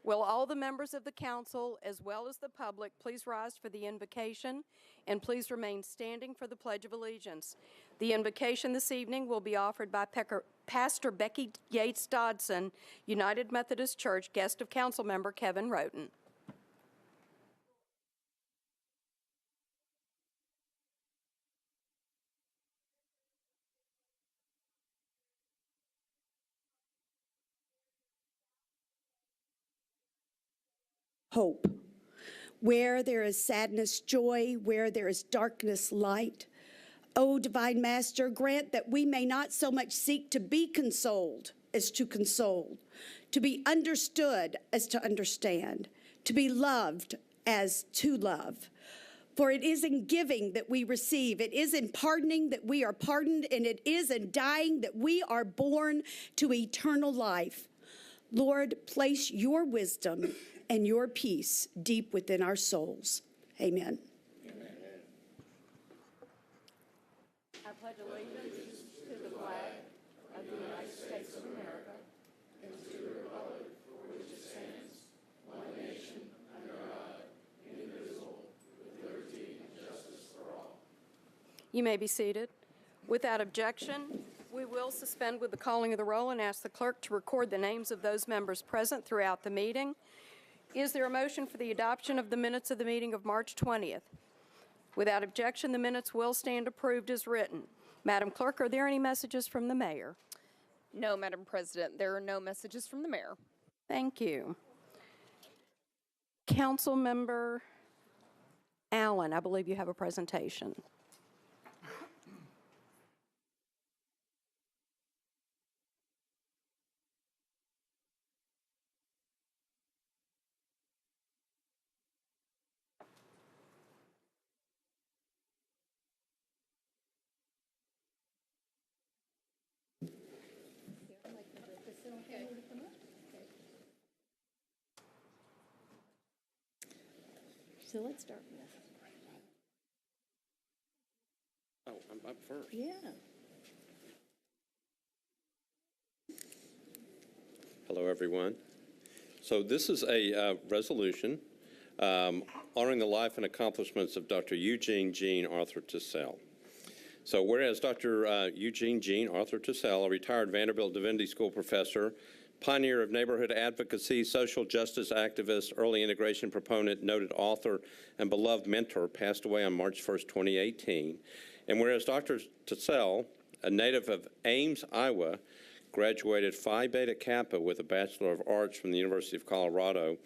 Will all the members of the council, as well as the public, please rise for the invocation, and please remain standing for the Pledge of Allegiance. The invocation this evening will be offered by Pastor Becky Yates Dodson, United Methodist Church, guest of council member Kevin Roten. Hope. Where there is sadness, joy. Where there is darkness, light. O divine Master, grant that we may not so much seek to be consoled as to console, to be understood as to understand, to be loved as to love. For it is in giving that we receive, it is in pardoning that we are pardoned, and it is in dying that we are born to eternal life. Lord, place your wisdom and your peace deep within our souls. Amen. Amen. I pledge allegiance to the flag of the United States of America and to the republic for which it stands, one nation, under God, indivisible, with liberty and justice for all. You may be seated. Without objection, we will suspend with the calling of the roll and ask the clerk to record the names of those members present throughout the meeting. Is there a motion for the adoption of the minutes of the meeting of March 20th? Without objection, the minutes will stand approved as written. Madam Clerk, are there any messages from the mayor? No, Madam President, there are no messages from the mayor. Thank you. Councilmember Allen, I believe you have a presentation. So let's start with. Oh, I'm up first. Yeah. Hello, everyone. So this is a resolution honoring the life and accomplishments of Dr. Eugene Jean Arthur Tissell. So whereas Dr. Eugene Jean Arthur Tissell, a retired Vanderbilt Divinity School professor, pioneer of neighborhood advocacy, social justice activist, early integration proponent, noted author, and beloved mentor, passed away on March 1st, 2018. And whereas Dr. Tissell, a native of Ames, Iowa, graduated Phi Beta Kappa with a Bachelor of Arts from the University of Colorado,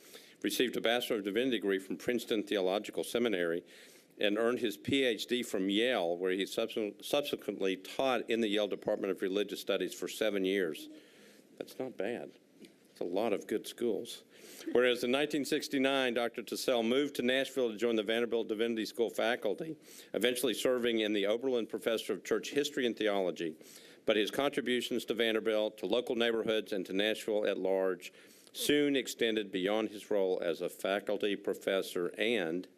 received a Bachelor of Divinity degree from Princeton Theological Seminary, and earned his PhD from Yale, where he subsequently taught in the Yale Department of Religious Studies for 7 years. That's not bad. It's a lot of good schools. Whereas in 1969, Dr. Tissell moved to Nashville to join the Vanderbilt Divinity School faculty, eventually serving in the Oberlin Professor of Church History and Theology. But his contributions to Vanderbilt, to local neighborhoods, and to Nashville at large soon extended beyond his role as a faculty professor and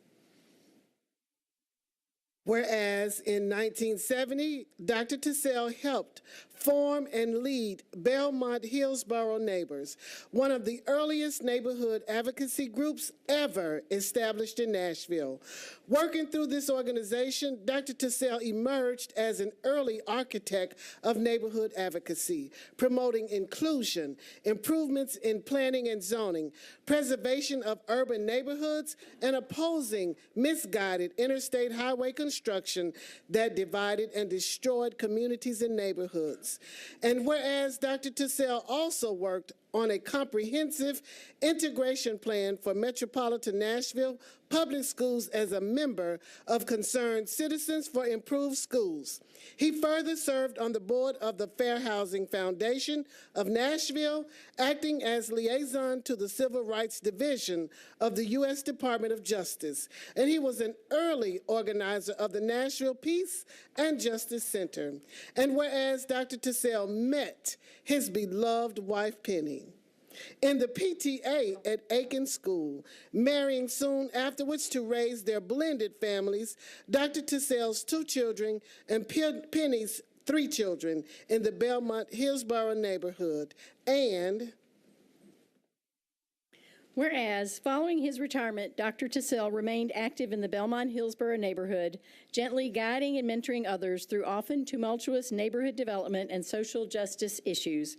whereas in 1970, Dr. Tissell helped form and lead Belmont Hillsborough Neighbors, one of the earliest neighborhood advocacy groups ever established in Nashville. Working through this organization, Dr. Tissell emerged as an early architect of neighborhood advocacy, promoting inclusion, improvements in planning and zoning, preservation of urban neighborhoods, and opposing misguided interstate highway construction that divided and destroyed communities and neighborhoods. And whereas Dr. Tissell also worked on a comprehensive integration plan for metropolitan Nashville public schools as a member of Concerned Citizens for Improved Schools. He further served on the board of the Fair Housing Foundation of Nashville, acting as liaison to the Civil Rights Division of the U.S. Department of Justice. And he was an early organizer of the Nashville Peace and Justice Center. And whereas Dr. Tissell met his beloved wife, Penny, in the PTA at Aiken School, marrying soon afterwards to raise their blended families, Dr. Tissell's 2 children and Penny's 3 children in the Belmont Hillsborough neighborhood. And Whereas, following his retirement, Dr. Tassell remained active in the Belmont-Hillsborough neighborhood, gently guiding and mentoring others through often tumultuous neighborhood development and social justice issues.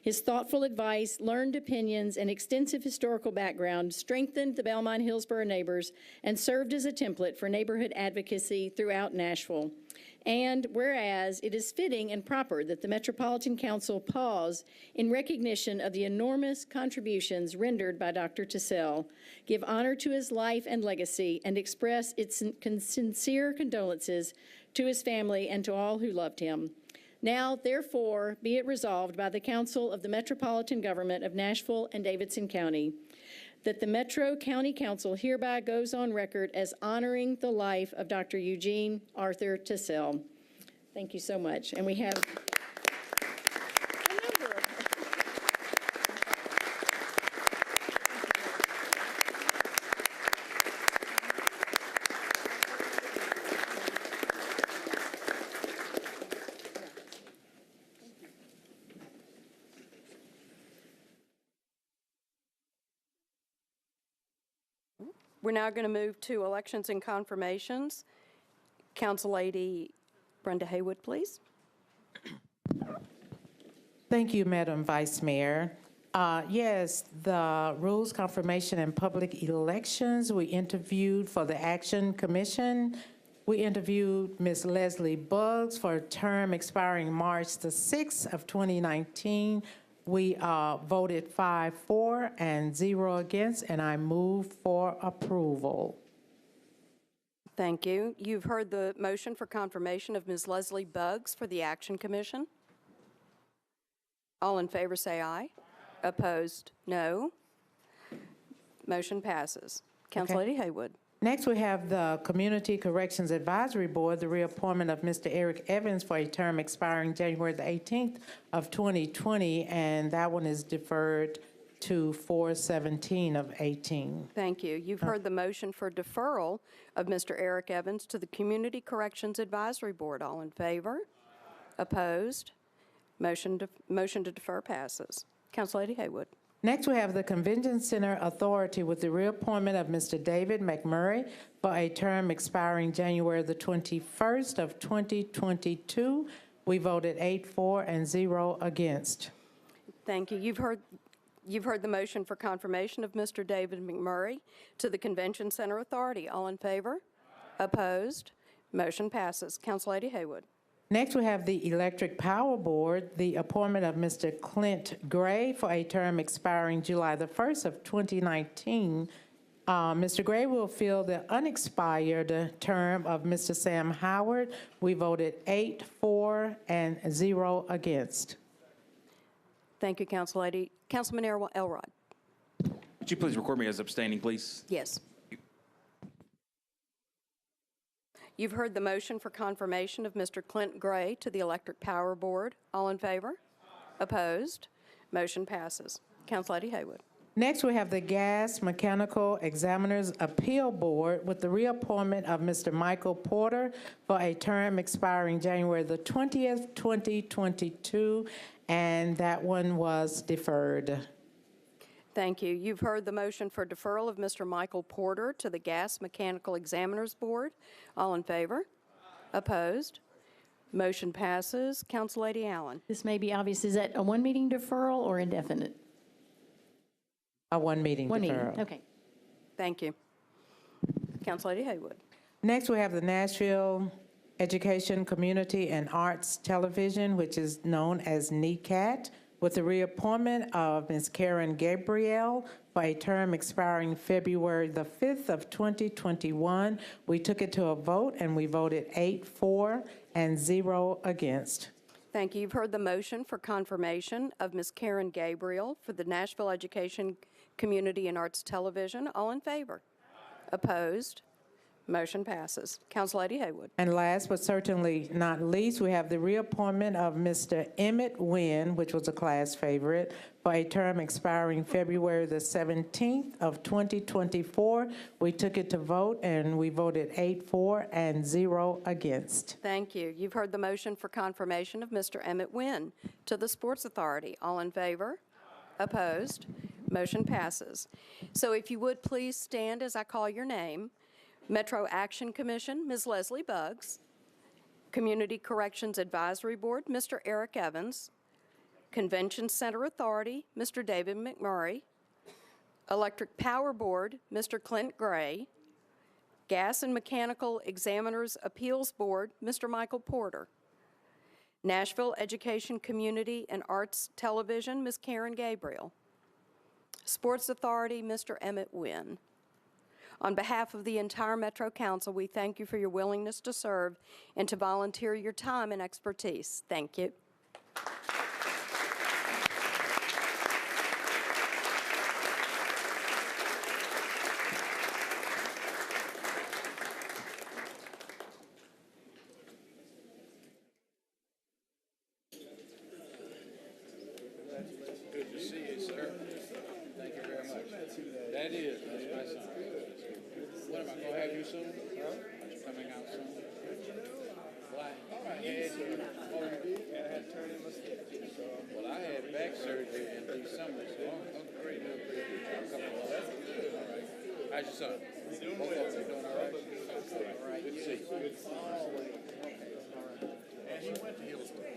His thoughtful advice, learned opinions, and extensive historical background strengthened the Belmont-Hillsborough neighbors and served as a template for neighborhood advocacy throughout Nashville. And whereas it is fitting and proper that the Metropolitan Council pause in recognition of the enormous contributions rendered by Dr. Tassell, give honor to his life and legacy, and express its sincere condolences to his family and to all who loved him. Now, therefore, be it resolved by the Council of the Metropolitan Government of Nashville and Davidson County that the Metro County Council hereby goes on record as honoring the life of Dr. Eugene Arthur Tassell. Thank you so much. And we have a number of We're now going to move to elections and confirmations. Council Lady Brenda Haywood, please. Thank you, Madam Vice Mayor. Yes, the Rules Confirmation and Public Elections, we interviewed for the Action Commission. We interviewed Ms. Leslie Buggs for a term expiring March the 6th of 2019. We voted 5 for and 0 against, and I move for approval. Thank you. You've heard the motion for confirmation of Ms. Leslie Buggs for the Action Commission. All in favor say aye. Opposed, no. Motion passes. Council Lady Haywood. Next, we have the Community Corrections Advisory Board, the reappointment of Mr. Eric Evans for a term expiring January the 18th of 2020, and that one is deferred to 4/17 of 18. Thank you. You've heard the motion for deferral of Mr. Eric Evans to the Community Corrections Advisory Board. All in favor? Opposed? Motion to defer passes. Council Lady Haywood. Next, we have the Convention Center Authority with the reappointment of Mr. David McMurray for a term expiring January the 21st of 2022. We voted 8 for and 0 against. Thank you. You've heard the motion for confirmation of Mr. David McMurray to the Convention Center Authority. All in favor? Opposed? Motion passes. Council Lady Haywood. Next, we have the Electric Power Board, the appointment of Mr. Clint Gray for a term expiring July the 1st of 2019. Mr. Gray will fill the unexpired term of Mr. Sam Howard. We voted 8 for and 0 against. Thank you, Council Lady. Councilman Elrod. Would you please record me as abstaining, please? Yes. You've heard the motion for confirmation of Mr. Clint Gray to the Electric Power Board. All in favor? Opposed? Motion passes. Council Lady Haywood. Next, we have the Gas Mechanical Examiners Appeal Board with the reappointment of Mr. Michael Porter for a term expiring January the 20th, 2022, and that one was deferred. Thank you. You've heard the motion for deferral of Mr. Michael Porter to the Gas Mechanical Examiners Board. All in favor? Opposed? Motion passes. Council Lady Allen. This may be obvious. Is that a one-meeting deferral or indefinite? A one-meeting One deferral. meeting, okay. Thank you. Council Lady Haywood. Next, we have the Nashville Education, Community, and Arts Television, which is known as NECAT, with the reappointment of Ms. Karen Gabrielle for a term expiring February the 5th of 2021. We took it to a vote, and we voted 8 for and 0 against. Thank you. You've heard the motion for confirmation of Ms. Karen Gabriel for the Nashville Education, Community, and Arts Television. All in favor? Opposed? Motion passes. Council Lady Haywood. And last but certainly not least, we have the reappointment of Mr. Emmett Wynn, which was a class favorite, for a term expiring February the 17th of 2024. We took it to vote, and we voted 8 for and 0 against. Thank you. You've heard the motion for confirmation of Mr. Emmett Wynn to the Sports Authority. All in favor? Opposed? Motion passes. So if you would please stand as I call your name. Metro Action Commission, Ms. Leslie Buggs. Community Corrections Advisory Board, Mr. Eric Evans. Convention Center Authority, Mr. David McMurray. Electric Power Board, Mr. Clint Gray. Gas and Mechanical Examiners Appeals Board, Mr. Michael Porter. Nashville Education Community and Arts Television, Ms. Karen Gabriel. Sports Authority, Mr. Emmett Wynn. On behalf of the entire Metro Council, we thank you for your willingness to serve and to volunteer your time and expertise. Thank you. Good to see you, sir. Thank you very much. That is, that's my son. What, am I going to have you soon? Huh? Are you coming out soon? Why? I had, oh, you did? I had to turn in my schedule. Well, I had back surgery in December, so I'm great. Well, that's good. All right. How's your son? He's doing well. You doing all right? All right. Good to see you. Good to see you. And he went to Hillsborough.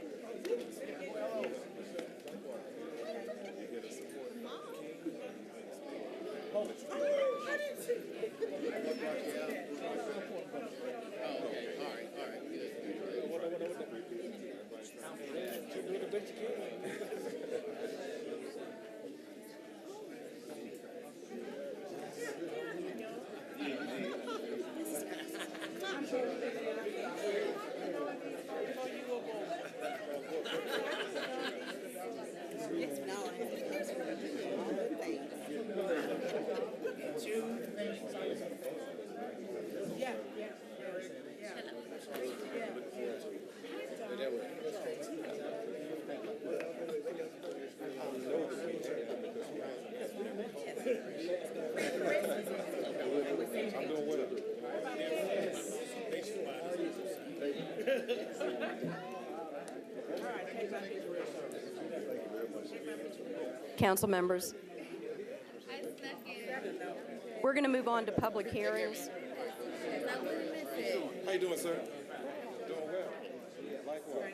Council members, we're going to move on to public hearings. How you doing, sir? Doing well. Likewise.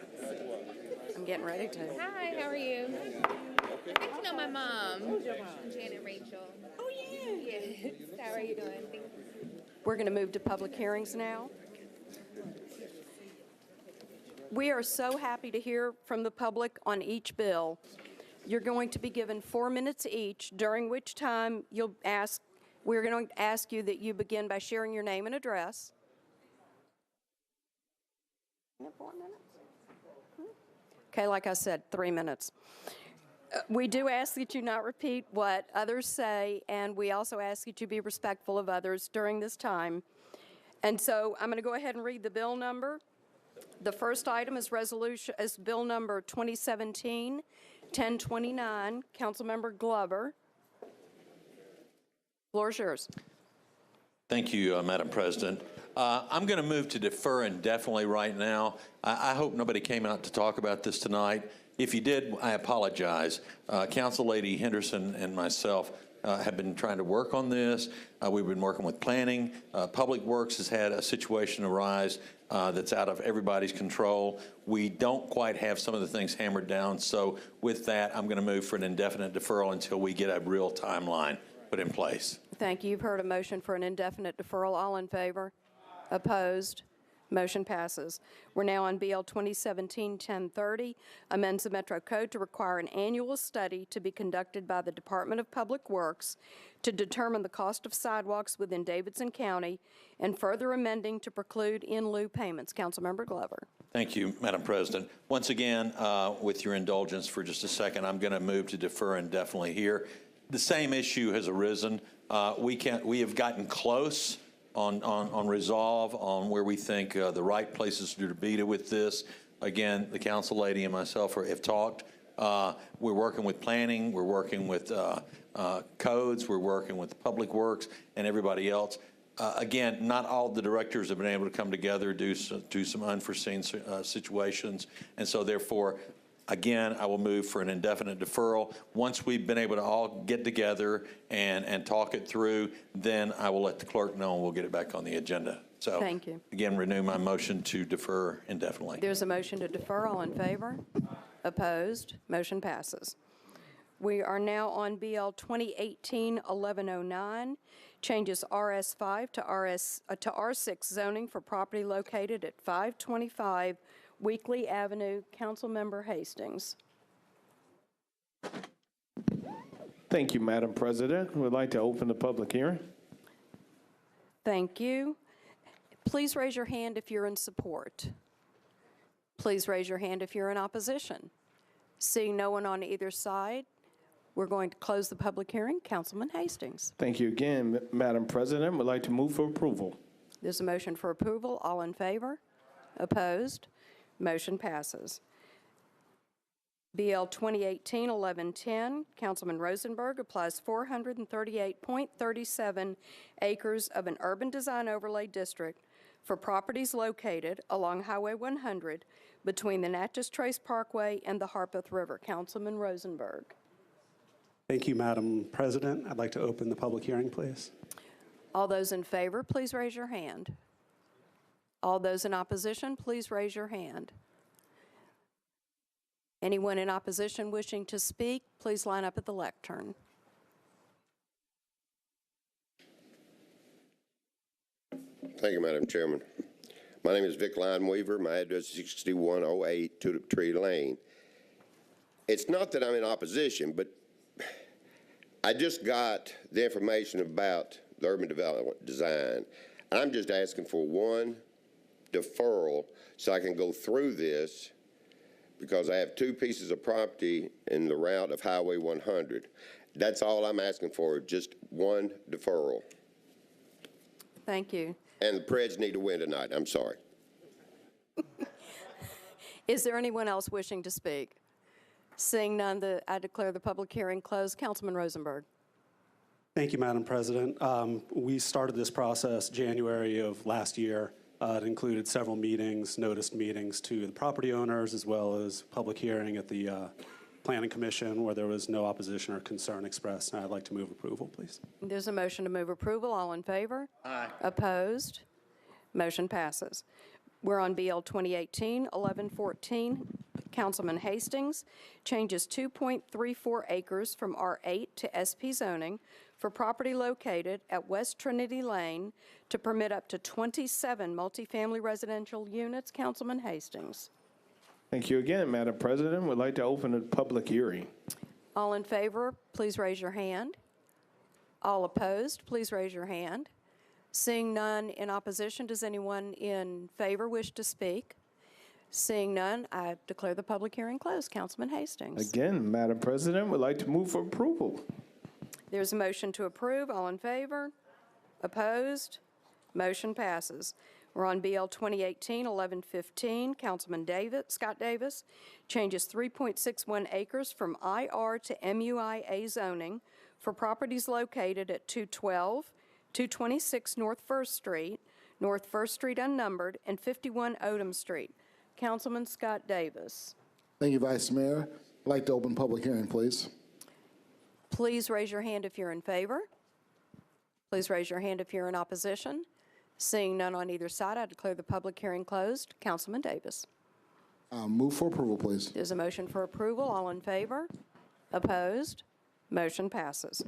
I'm getting ready to. Hi, how are you? I think you know my mom, Janet Rachel. Oh, yeah. Yes. How are you doing? Thank you. We're going to move to public hearings now. We are so happy to hear from the public on each bill. You're going to be given 4 minutes each, during which time we're going to ask you that you begin by sharing your name and address. 4 minutes? Okay, like I said, 3 minutes. We do ask that you not repeat what others say, and we also ask that you be respectful of others during this time. And so I'm going to go ahead and read the bill number. The first item is bill number 2017-1029. Councilmember Glover. Floor is yours. Thank you, Madam President. I'm going to move to defer indefinitely right now. I hope nobody came out to talk about this tonight. If you did, I apologize. Council Lady Henderson and myself have been trying to work on this. We've been working with planning. Public Works has had a situation arise that's out of everybody's control. We don't quite have some of the things hammered down. So with that, I'm going to move for an indefinite deferral until we get a real timeline put in place. Thank you. You've heard a motion for an indefinite deferral. All in favor? Opposed? Motion passes. We're now on BL 2017-1030, amends the Metro Code to require an annual study to be conducted by the Department of Public Works to determine the cost of sidewalks within Davidson County, and further amending to preclude in lieu payments. Councilmember Glover. Thank you, Madam President. Once again, with your indulgence for just a second, I'm going to move to defer indefinitely here. The same issue has arisen. We have gotten close on resolve on where we think the right places to be with this. Again, the council lady and myself have talked. We're working with planning. We're working with codes. We're working with Public Works and everybody else. Again, not all the directors have been able to come together due to some unforeseen situations, and so therefore, Again, I will move for an indefinite deferral. Once we've been able to all get together and talk it through, then I will let the clerk know and we'll get it back on the agenda. So, Thank you. Again, renew my motion to defer indefinitely. There's a motion to defer. All in favor? Opposed? Motion passes. We are now on BL 2018-1109, changes RS5 to R6 zoning for property located at 525 Weekly Avenue. Councilmember Hastings. Thank you, Madam President. We'd like to open the public hearing. Thank you. Please raise your hand if you're in support. Please raise your hand if you're in opposition. Seeing no one on either side, we're going to close the public hearing. Councilman Hastings. Thank you again, Madam President. We'd like to move for approval. There's a motion for approval. All in favor? Opposed? Motion passes. BL 2018-1110, Councilman Rosenberg applies 438.37 acres of an urban design overlay district for properties located along Highway 100 between the Natchez Trace Parkway and the Harpeth River. Councilman Rosenberg. Thank you, Madam President. I'd like to open the public hearing, please. All those in favor, please raise your hand. All those in opposition, please raise your hand. Anyone in opposition wishing to speak, please line up at the lectern. Thank you, Madam Chairman. My name is Vic Lineweaver. My address is 6108 Tulip Tree Lane. It's not that I'm in opposition, but I just got the information about the urban development design. I'm just asking for one deferral so I can go through this, because I have two pieces of property in the route of Highway 100. That's all I'm asking for, just one deferral. Thank you. And the Preds need to win tonight. I'm sorry. Is there anyone else wishing to speak? Seeing none, I declare the public hearing closed. Councilman Rosenberg. Thank you, Madam President. We started this process January of last year. It included several meetings, noticed meetings to the property owners, as well as public hearing at the Planning Commission where there was no opposition or concern expressed. And I'd like to move approval, please. There's a motion to move approval. All in favor? Aye. Opposed? Motion passes. We're on BL 2018-1114. Councilman Hastings changes 2.34 acres from R8 to SP zoning for property located at West Trinity Lane to permit up to 27 multifamily residential units. Councilman Hastings. Thank you again, Madam President. We'd like to open the public hearing. All in favor, please raise your hand. All opposed, please raise your hand. Seeing none in opposition, does anyone in favor wish to speak? Seeing none, I declare the public hearing closed. Councilman Hastings. Again, Madam President, we'd like to move for approval. There's a motion to approve. All in favor? Opposed? Motion passes. We're on BL 2018-1115. Councilman Scott Davis changes 3.61 acres from IR to MUIA zoning for properties located at 212, 226 North 1st Street, North 1st Street unnumbered, and 51 Odom Street. Councilman Scott Davis. Thank you, Vice Mayor. I'd like to open public hearing, please. Please raise your hand if you're in favor. Please raise your hand if you're in opposition. Seeing none on either side, I declare the public hearing closed. Councilman Davis. Move for approval, please. There's a motion for approval. All in favor? Opposed? Motion passes.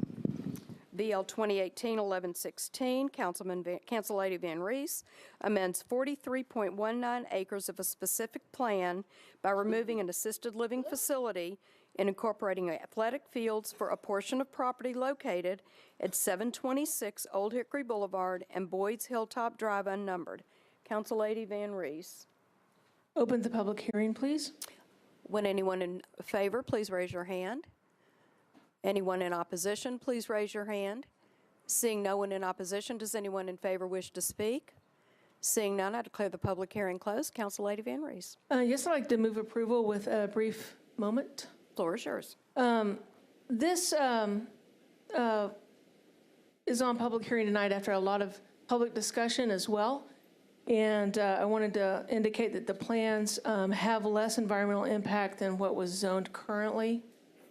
BL 2018-1116, Council Lady Van Reese amends 43.19 acres of a specific plan by removing an assisted living facility and incorporating athletic fields for a portion of property located at 726 Old Hickory Boulevard and Boyd's Hilltop Drive unnumbered. Council Lady Van Reese. Open the public hearing, please. When anyone in favor, please raise your hand. Anyone in opposition, please raise your hand. Seeing no one in opposition, does anyone in favor wish to speak? Seeing none, I declare the public hearing closed. Council Lady Van Reese. Yes, I'd like to move approval with a brief moment. Floor is yours. This is on public hearing tonight after a lot of public discussion as well. And I wanted to indicate that the plans have less environmental impact than what was zoned currently.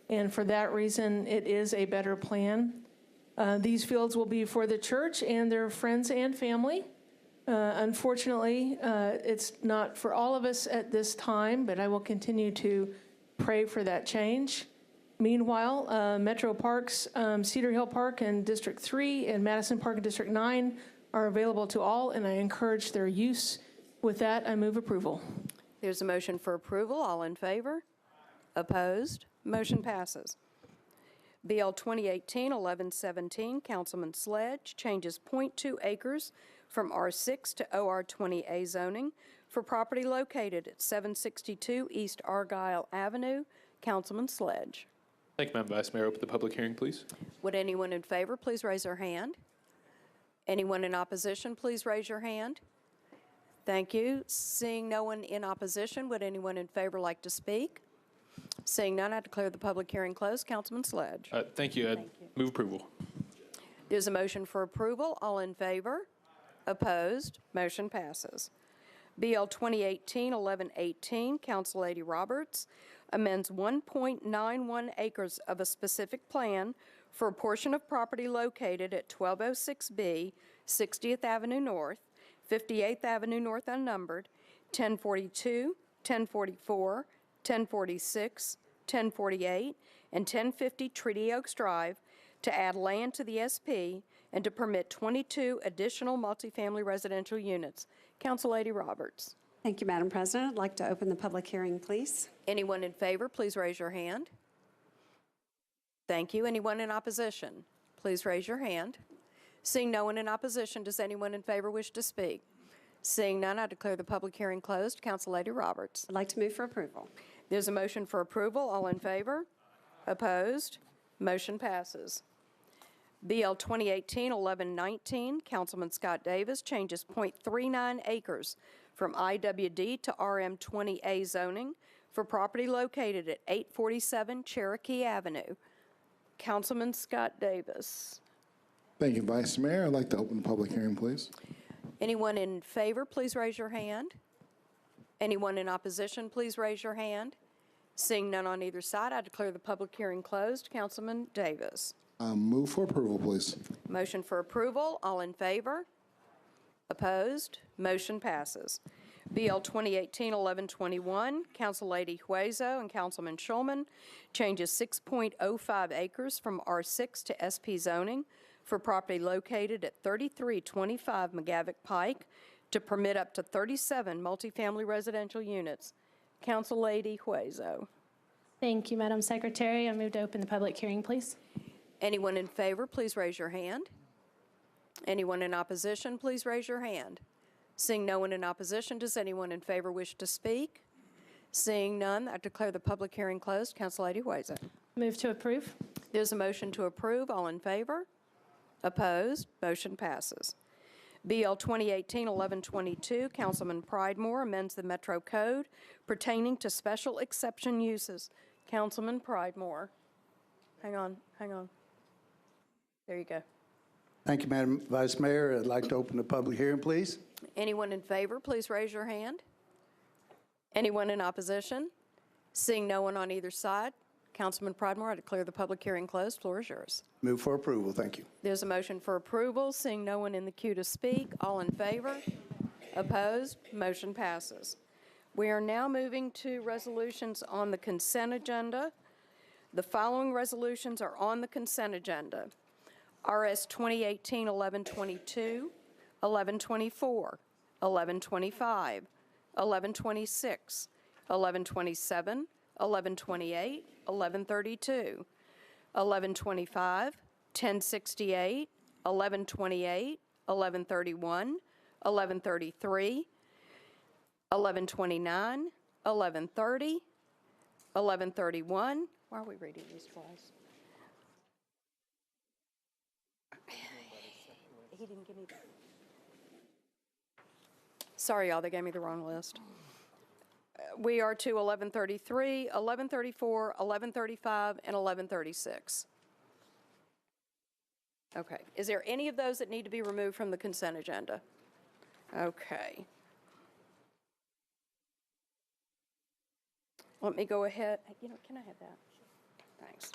And for that reason, it is a better plan. These fields will be for the church and their friends and family. Unfortunately, it's not for all of us at this time, but I will continue to pray for that change. Meanwhile, Metro Parks, Cedar Hill Park and District 3 and Madison Park and District 9 are available to all, and I encourage their use. With that, I move approval. There's a motion for approval. All in favor? Opposed? Motion passes. BL 2018-1117, Councilman Sledge, changes .2 acres from R6 to OR20A zoning for property located at 762 East Argyle Avenue. Councilman Sledge. Thank you, Madam Vice Mayor. Open the public hearing, please. Would anyone in favor please raise their hand? Anyone in opposition, please raise your hand. Thank you. Seeing no one in opposition, would anyone in favor like to speak? Seeing none, I declare the public hearing closed. Councilman Sledge. Thank you. Move approval. There's a motion for approval. All in favor? Opposed? Motion passes. BL 2018-1118, Councillady Roberts, amends 1.91 acres of a specific plan for a portion of property located at 1206B, 60th Avenue North, 58th Avenue North unnumbered, 1042, 1044, 1046, 1048, and 1050 Treaty Oaks Drive to add land to the SP and to permit 22 additional multifamily residential units. Councillady Roberts. Thank you, Madam President. I'd like to open the public hearing, please. Anyone in favor, please raise your hand. Thank you. Anyone in opposition? Please raise your hand. Seeing no one in opposition, does anyone in favor wish to speak? Seeing none, I declare the public hearing closed. Councillady Roberts. I'd like to move for approval. There's a motion for approval. All in favor? Opposed? Motion passes. BL 2018-1119, Councilman Scott Davis changes .39 acres from IWD to RM20A zoning for property located at 847 Cherokee Avenue. Councilman Scott Davis. Thank you, Vice Mayor. I'd like to open the public hearing, please. Anyone in favor, please raise your hand. Anyone in opposition, please raise your hand. Seeing none on either side, I declare the public hearing closed. Councilman Davis. Move for approval, please. Motion for approval. All in favor? Opposed? Motion passes. BL 2018-1121, Councillady Huezo and Councilman Schulman changes 6.05 acres from R6 to SP zoning for property located at 3325 McGavick Pike to permit up to 37 multifamily residential units. Councillady Huezo. Thank you, Madam Secretary. I move to open the public hearing, please. Anyone in favor, please raise your hand. Anyone in opposition, please raise your hand. Seeing no one in opposition, does anyone in favor wish to speak? Seeing none, I declare the public hearing closed. Councillady Huezo. Move to approve. There's a motion to approve. All in favor? Opposed? Motion passes. BL 2018-1122, Councilman Pridemore amends the Metro Code pertaining to special exception uses. Councilman Pridemore. Hang on. There you go. Thank you, Madam Vice Mayor. I'd like to open the public hearing, please. Anyone in favor, please raise your hand. Anyone in opposition? Seeing no one on either side, Councilman Pridemore, I declare the public hearing closed. Floor is yours. Move for approval. Thank you. There's a motion for approval. Seeing no one in the queue to speak, all in favor? Opposed? Motion passes. We are now moving to resolutions on the consent agenda. The following resolutions are on the consent agenda. RS 2018-1122, 1124, 1125, 1126, 1127, 1128, 1132, 1125, 1068, 1128, 1131, 1133, 1129, 1130, 1131. Why are we reading these twice? He didn't give me that. Sorry, y'all, they gave me the wrong list. We are to 1133, 1134, 1135, and 1136. Okay. Is there any of those that need to be removed from the consent agenda? Okay. Let me go ahead, can I have that? Thanks.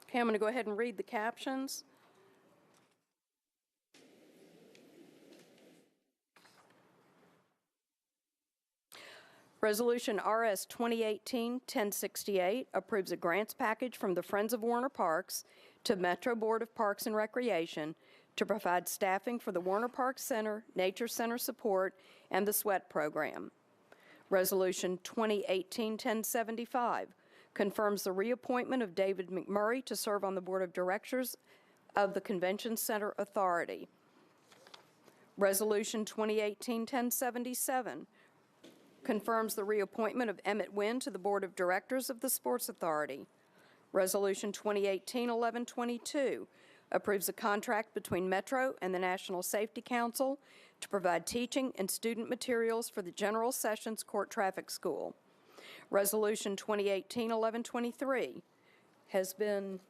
Okay, I'm going to go ahead and read the captions. Resolution RS 2018-1068 approves a grants package from the Friends of Warner Parks to Metro Board of Parks and Recreation to provide staffing for the Warner Parks Center, Nature Center support, and the SWEAT program. Resolution 2018-1075 confirms the reappointment of David McMurray to serve on the Board of Directors of the Convention Center Authority. Resolution 2018-1077 confirms the reappointment of Emmett Wynn to the Board of Directors of the Sports Authority. Resolution 2018-1122 approves a contract between Metro and the National Safety Council to provide teaching and student materials for the General Sessions Court Traffic School. Resolution 2018-1123 has been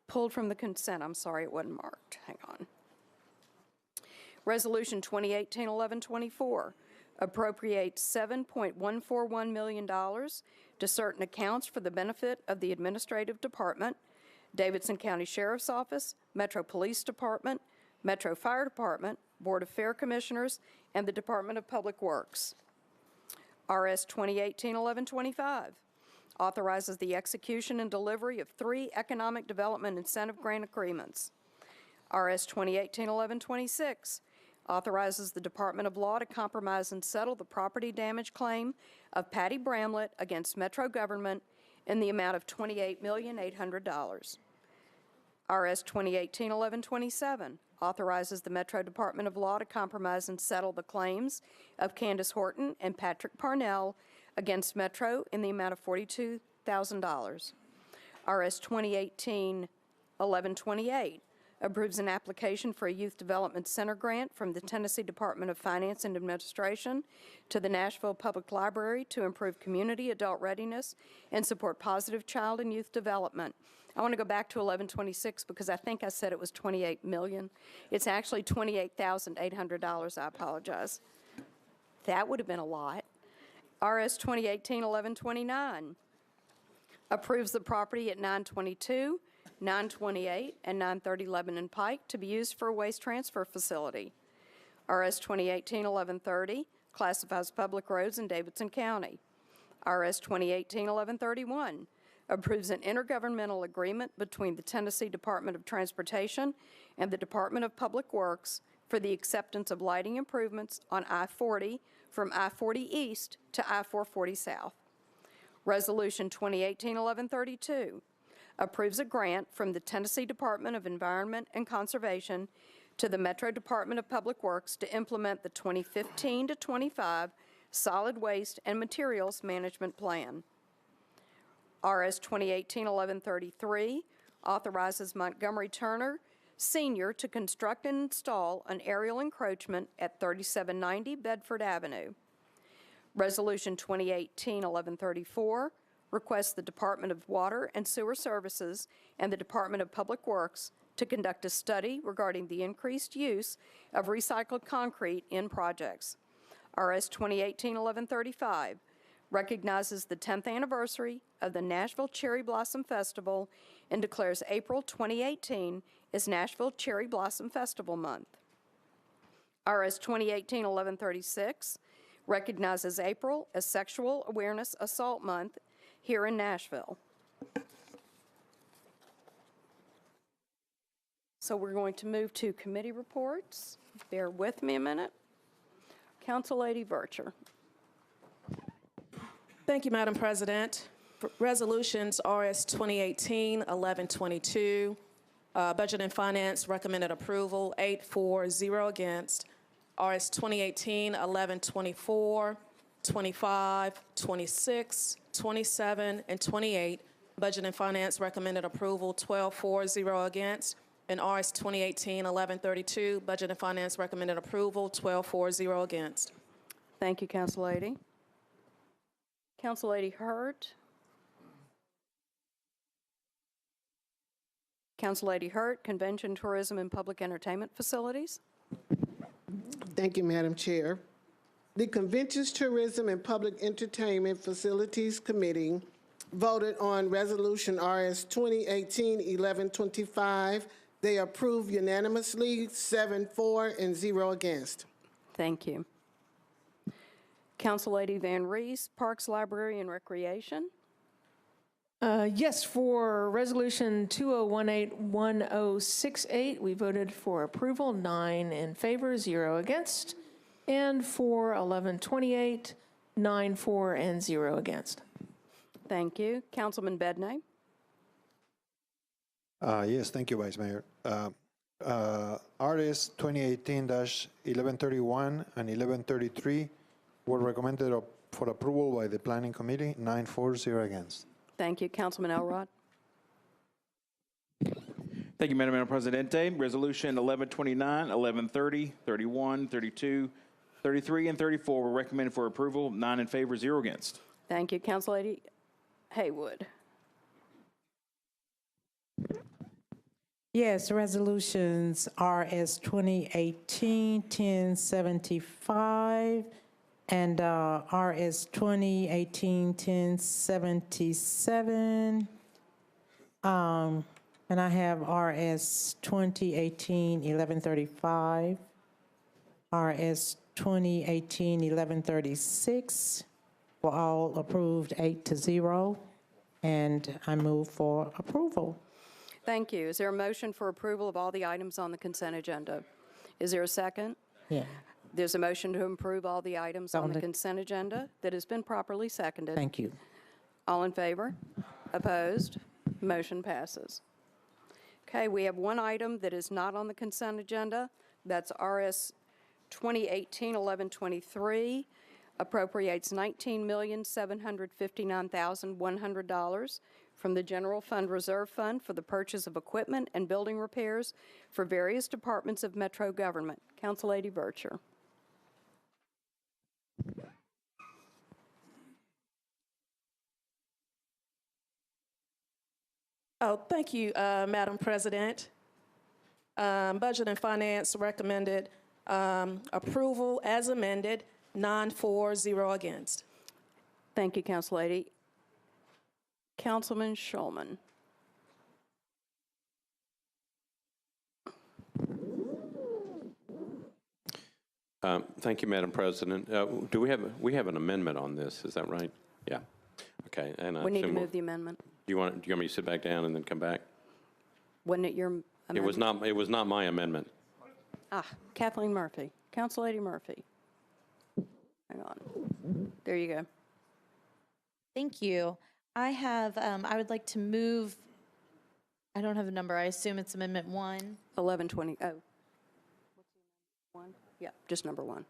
pulled from the consent. I'm sorry, it wasn't marked. Hang on. Resolution 2018-1124 appropriates $7.141 million to certain accounts for the benefit of the Administrative Department, Davidson County Sheriff's Office, Metro Police Department, Metro Fire Department, Board of Fair Commissioners, and the Department of Public Works. RS 2018-1125 authorizes the execution and delivery of 3 Economic Development Incentive Grant Agreements. RS 2018-1126 authorizes the Department of Law to compromise and settle the property damage claim of Patty Bramlett against Metro government in the amount of $28,800,000. RS 2018-1127 authorizes the Metro Department of Law to compromise and settle the claims of Candace Horton and Patrick Parnell against Metro in the amount of $42,000. RS 2018-1128 approves an application for a Youth Development Center grant from the Tennessee Department of Finance and Administration to the Nashville Public Library to improve community adult readiness and support positive child and youth development. I want to go back to 1126 because I think I said it was $28 million. It's actually $28,800. I apologize. That would have been a lot. RS 2018-1129 approves the property at 922, 928, and 930 Lebanon Pike to be used for a waste transfer facility. RS 2018-1130 classifies public roads in Davidson County. RS 2018-1131 approves an intergovernmental agreement between the Tennessee Department of Transportation and the Department of Public Works for the acceptance of lighting improvements on I-40 from I-40 East to I-440 South. Resolution 2018-1132 approves a grant from the Tennessee Department of Environment and Conservation to the Metro Department of Public Works to implement the 2015 to 25 Solid Waste and Materials Management Plan. RS 2018-1133 authorizes Montgomery Turner Sr. to construct and install an aerial encroachment at 3790 Bedford Avenue. Resolution 2018-1134 requests the Department of Water and Sewer Services and the Department of Public Works to conduct a study regarding the increased use of recycled concrete in projects. RS 2018-1135 recognizes the 10th anniversary of the Nashville Cherry Blossom Festival and declares April 2018 as Nashville Cherry Blossom Festival Month. RS 2018-1136 recognizes April as Sexual Awareness Assault Month here in Nashville. So we're going to move to committee reports. Bear with me a minute. Council-Lady Vercher. Thank you, Madam President. Resolutions RS 2018-1122, Budget and Finance recommended approval, 8-4-0 against. RS 2018-1124, 25, 26, 27, and 28, Budget and Finance recommended approval, 12-4-0 against. And RS 2018-1132, Budget and Finance recommended approval, 12-4-0 against. Thank you, Council-Lady. Council-Lady Hurt. Council-Lady Hurt, Convention, Tourism, and Public Entertainment Facilities. Thank you, Madam Chair. The Conventions, Tourism, and Public Entertainment Facilities Committee voted on Resolution RS 2018-1125. They approved unanimously, 7-4 and 0 against. Thank you. Council Lady Van Rees, Parks, Library, and Recreation. Yes, for Resolution 2018-1068, we voted for approval, 9 in favor, 0 against. And for 1128, 9-4 and 0 against. Thank you. Councilman Bednay. Yes, thank you, Vice Mayor. RS 2018-1131 and 1133 were recommended for approval by the Planning Committee, 9-4, 0 against. Thank you. Councilman Elrod. Thank you, Madam Presidente. Resolution 1129, 1130, 31, 32, 33, and 34 were recommended for approval, 9 in favor, 0 against. Thank you. Council Lady Haywood. Yes, resolutions RS 2018-1075 and RS 2018-1077. And I have RS 2018-1135, RS 2018-1136 were all approved 8-0, and I move for approval. Thank you. Is there a motion for approval of all the items on the consent agenda? Is there a second? Yeah. There's a motion to approve all the items on the consent agenda that has been properly seconded. Thank you. All in favor? Opposed? Motion passes. Okay, we have one item that is not on the consent agenda. That's RS 2018-1123, appropriates $19,759,100 from the General Fund Reserve Fund for the purchase of equipment and building repairs for various departments of Metro government. Council Lady Bircher. Oh, thank you, Madam President. Budget and Finance recommended approval as amended, 9-4, 0 against. Thank you, Council Lady. Councilman Shulman. Thank you, Madam President. Do we have an amendment on this? Is that right? Yeah. Okay. And We need to move the amendment. Do you want me to sit back down and then come back? Wasn't it your amendment? It was not my amendment. Kathleen Murphy. Council Lady Murphy. Hang on. There you go. Thank you. I have, I would like to move, I don't have a number. I assume it's Amendment 1. 1120. Oh. One? Yeah, just number 1.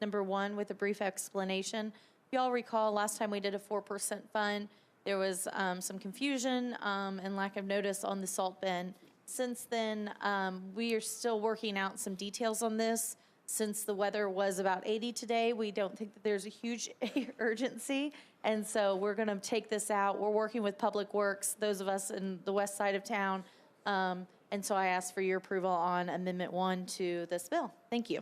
Number 1 with a brief explanation. If you all recall, last time we did a 4% fund, there was some confusion and lack of notice on the salt bin. Since then, we are still working out some details on this. Since the weather was about 80 today, we don't think that there's a huge urgency. And so we're going to take this out. We're working with Public Works, those of us in the west side of town. And so I ask for your approval on Amendment 1 to this bill. Thank you.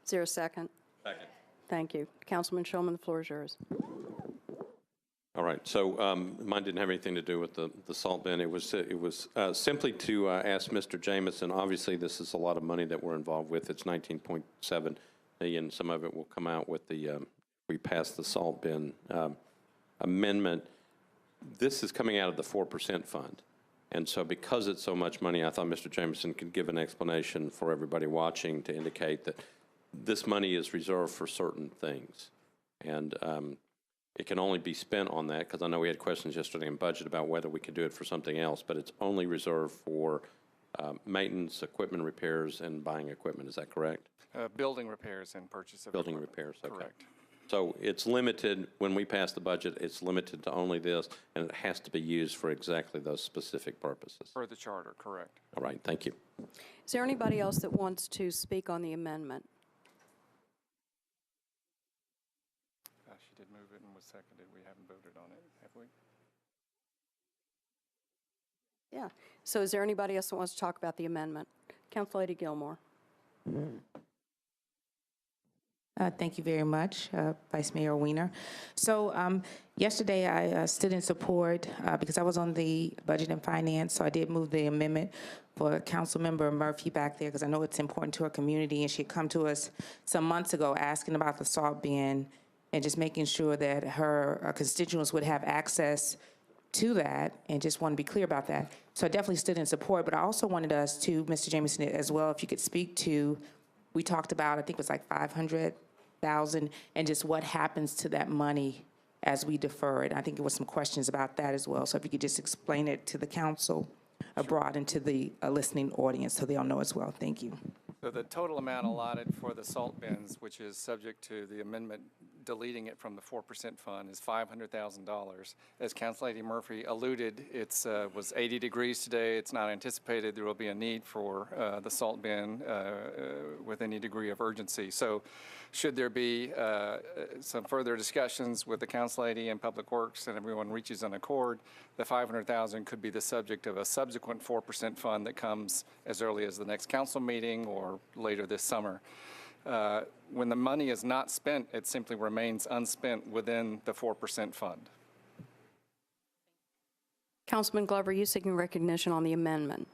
Is there a second? Second. Thank you. Councilman Shulman, the floor is yours. All right. So mine didn't have anything to do with the salt bin. It was simply to ask Mr. Jamison. Obviously, this is a lot of money that we're involved with. It's 19.7 million. Some of it will come out with the we pass the salt bin amendment. This is coming out of the 4% fund. And so because it's so much money, I thought Mr. Jamison could give an explanation for everybody watching to indicate that this money is reserved for certain things. And it can only be spent on that, because I know we had questions yesterday in budget about whether we could do it for something else, but it's only reserved for maintenance, equipment repairs, and buying equipment. Is that correct? Building repairs and purchase of Building equipment. repairs, okay. Correct. So it's limited, when we pass the budget, it's limited to only this, and it has to be used for exactly those specific purposes. Per the charter, correct. All right, thank you. Is there anybody else that wants to speak on the amendment? She did move it and was seconded. We haven't voted on it, have we? Yeah. So is there anybody else that wants to talk about the amendment? Council Lady Gilmore. Thank you very much, Vice Mayor Weiner. So yesterday I stood in support because I was on the Budget and Finance, so I did move the amendment for Councilmember Murphy back there because I know it's important to our community, and she had come to us some months ago asking about the salt bin and just making sure that her constituents would have access to that, and just want to be clear about that. So I definitely stood in support, but I also wanted us to, Mr. Jameson, as well, if you could speak to, we talked about, I think it was like 500,000, and just what happens to that money as we defer it. I think there was some questions about that as well. So if you could just explain it to the council abroad and to the listening audience so they'll know as well. Thank you. So the total amount allotted for the salt bins, which is subject to the amendment deleting it from the 4% fund, is $500,000. As Councillady Murphy alluded, it was 80 degrees today. It's not anticipated there will be a need for the salt bin with any degree of urgency. So should there be some further discussions with the Councillady and Public Works and everyone reaches an accord, the $500,000 could be the subject of a subsequent 4% fund that comes as early as the next council meeting or later this summer. When the money is not spent, it simply remains unspent within the 4% fund. Councilman Glover, you seeking recognition on the amendment?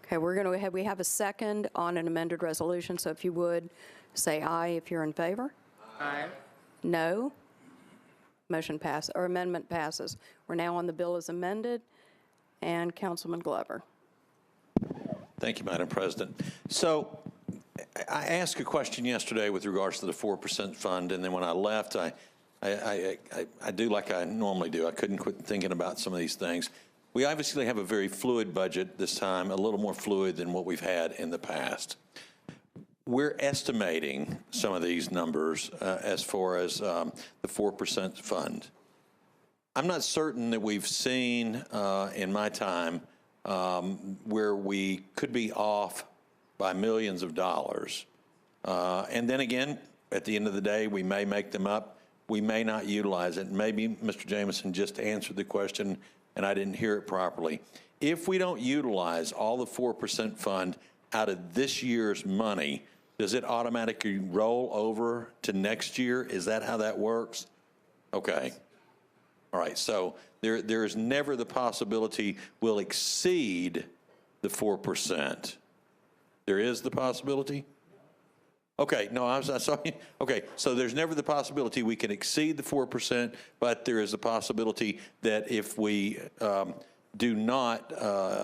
Okay, we have a second on an amended resolution, so if you would say aye if you're in favor. Aye. No. Motion passes, or amendment passes. We're now on the bill as amended, and Councilman Glover. Thank you, Madam President. So I asked a question yesterday with regards to the 4% fund, and then when I left, I do like I normally do. I couldn't quit thinking about some of these things. We obviously have a very fluid budget this time, a little more fluid than what we've had in the past. We're estimating some of these numbers as far as the 4% fund. I'm not certain that we've seen in my time where we could be off by millions of dollars. And then again, at the end of the day, we may make them up. We may not utilize it. Maybe Mr. Jameson just answered the question and I didn't hear it properly. If we don't utilize all the 4% fund out of this year's money, does it automatically roll over to next year? Is that how that works? Okay. All right, so there is never the possibility we'll exceed the 4%. There is the possibility? Okay, no, I sorry. Okay, so there's never the possibility we can exceed the 4%, but there is a possibility that if we do not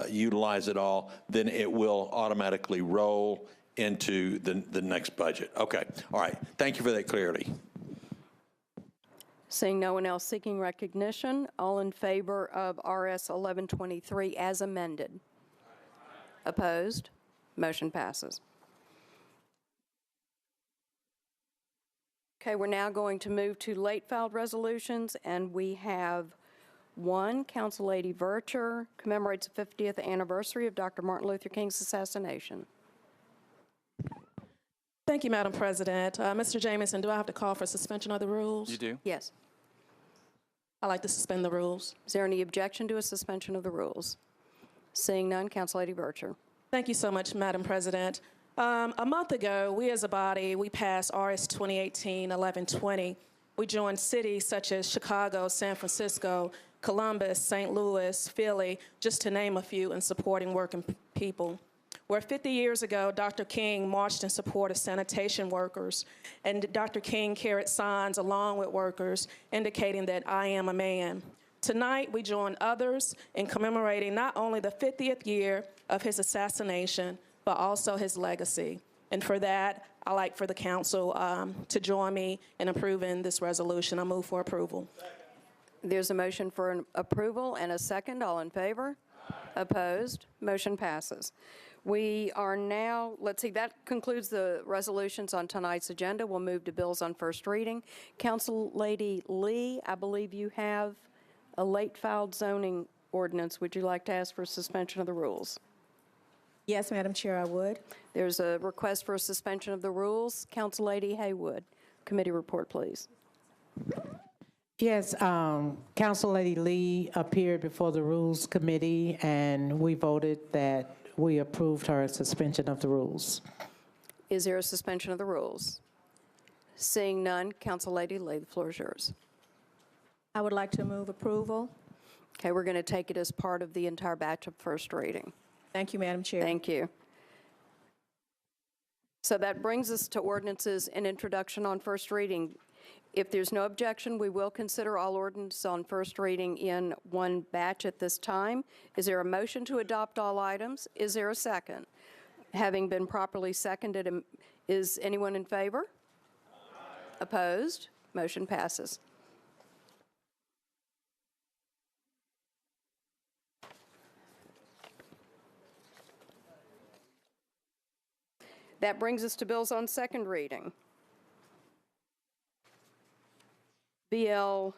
utilize it all, then it will automatically roll into the next budget. Okay, all right. Thank you for that clarity. Seeing no one else seeking recognition, all in favor of RS 1123 as amended? Opposed? Motion passes. Okay, we're now going to move to late filed resolutions, and we have one. Councillady Vercher commemorates the 50th anniversary of Dr. Martin Luther King's assassination. Thank you, Madam President. Mr. Jameson, do I have to call for suspension of the rules? You do? Yes. I'd like to suspend the rules. Is there any objection to a suspension of the rules? Seeing none, Councillady Vercher. Thank you so much, Madam President. A month ago, we as a body, we passed RS 2018-1120. We joined cities such as Chicago, San Francisco, Columbus, St. Louis, Philly, just to name a few, in supporting working people. Where 50 years ago, Dr. King marched in support of sanitation workers, and Dr. King carried signs along with workers indicating that I am a man. Tonight, we join others in commemorating not only the 50th year of his assassination, but also his legacy. And for that, I'd like for the council to join me in approving this resolution. I move for approval. There's a motion for an approval and a second. All in favor? Opposed? Motion passes. We are now, let's see, that concludes the resolutions on tonight's agenda. We'll move to bills on first reading. Councillady Lee, I believe you have a late filed zoning ordinance. Would you like to ask for suspension of the rules? Yes, Madam Chair, I would. There's a request for a suspension of the rules. Councillady Haywood, committee report, please. Yes, Councillady Lee appeared before the Rules Committee, and we voted that we approved her suspension of the rules. Is there a suspension of the rules? Seeing none, Council Lady Lee, the floor is yours. I would like to move approval. Okay, we're going to take it as part of the entire batch of first reading. Thank you, Madam Chair. Thank you. So that brings us to ordinances and introduction on first reading. If there's no objection, we will consider all ordinances on first reading in one batch at this time. Is there a motion to adopt all items? Is there a second? Having been properly seconded, is anyone in favor? Opposed? Motion passes. That brings us to bills on second reading. BL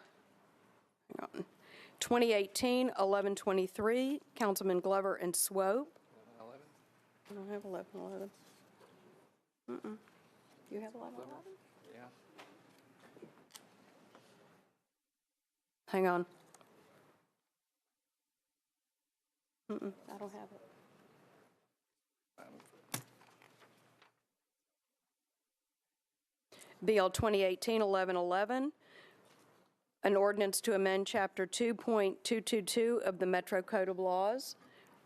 2018-1123, Councilman Glover and Swope. 11? I don't have 1111. You have 1111? Yeah. Hang on. I don't have it. BL 2018-1111, an ordinance to amend Chapter 2.222 of the Metro Code of Laws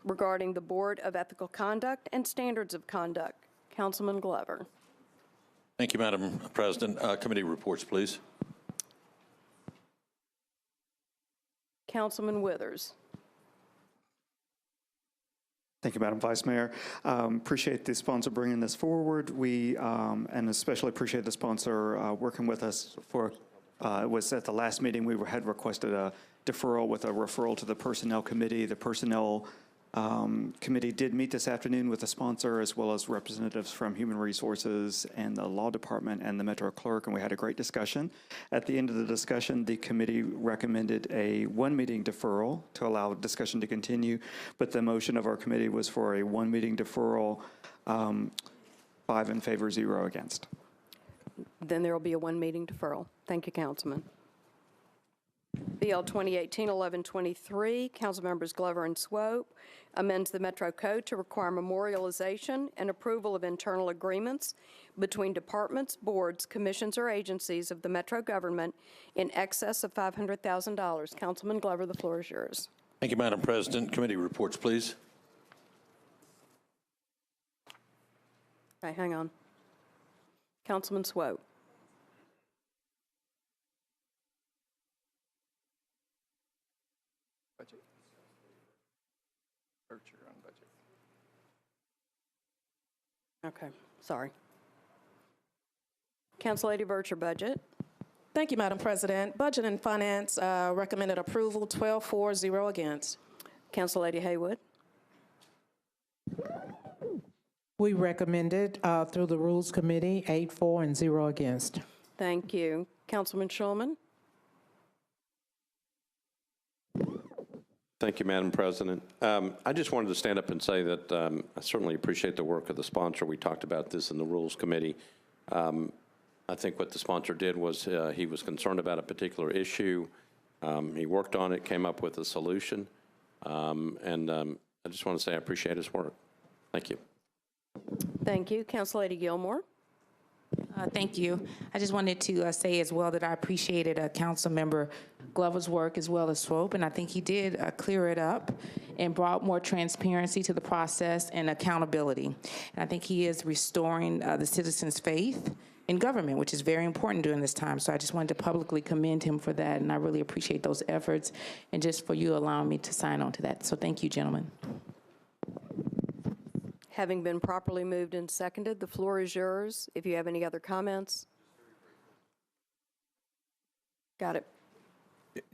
regarding the Board of Ethical Conduct and Standards of Conduct. Councilman Glover. Thank you, Madam President. Committee reports, please. Councilman Withers. Thank you, Madam Vice Mayor. Appreciate the sponsor bringing this forward. We, and especially appreciate the sponsor working with us for, it was at the last meeting we had requested a deferral with a referral to the Personnel Committee. The Personnel Committee did meet this afternoon with the sponsor as well as representatives from Human Resources and the Law Department and the Metro Clerk, and we had a great discussion. At the end of the discussion, the committee recommended a one-meeting deferral to allow discussion to continue, but the motion of our committee was for a one-meeting deferral, 5 in favor, 0 against. Then there will be a one-meeting deferral. Thank you, Councilman. BL 2018-1123, Councilmembers Glover and Swope, amends the Metro Code to require memorialization and approval of internal agreements between departments, boards, commissions, or agencies of the Metro government in excess of $500,000. Councilman Glover, the floor is yours. Thank you, Madam President. Committee reports, please. Okay, hang on. Councilman Swope. Budget. Virtue on budget. Okay, sorry. Council Lady Virtue, budget. Thank you, Madam President. Budget and Finance recommended approval, 12-4, 0 against. Council Lady Haywood. We recommended through the Rules Committee, 8-4 and 0 against. Thank you. Councilman Shulman. Thank you, Madam President. I just wanted to stand up and say that I certainly appreciate the work of the sponsor. We talked about this in the Rules Committee. I think what the sponsor did was he was concerned about a particular issue. He worked on it, came up with a solution, and I just want to say I appreciate his work. Thank you. Thank you. Council Lady Gilmore. Thank you. I just wanted to say as well that I appreciated Council Member Glover's work as well as Swope, and I think he did clear it up and brought more transparency to the process and accountability. And I think he is restoring the citizens' faith in government, which is very important during this time. So I just wanted to publicly commend him for that, and I really appreciate those efforts and just for you allowing me to sign on to that. So thank you, gentlemen. Having been properly moved and seconded, the floor is yours. If you have any other comments. Got it.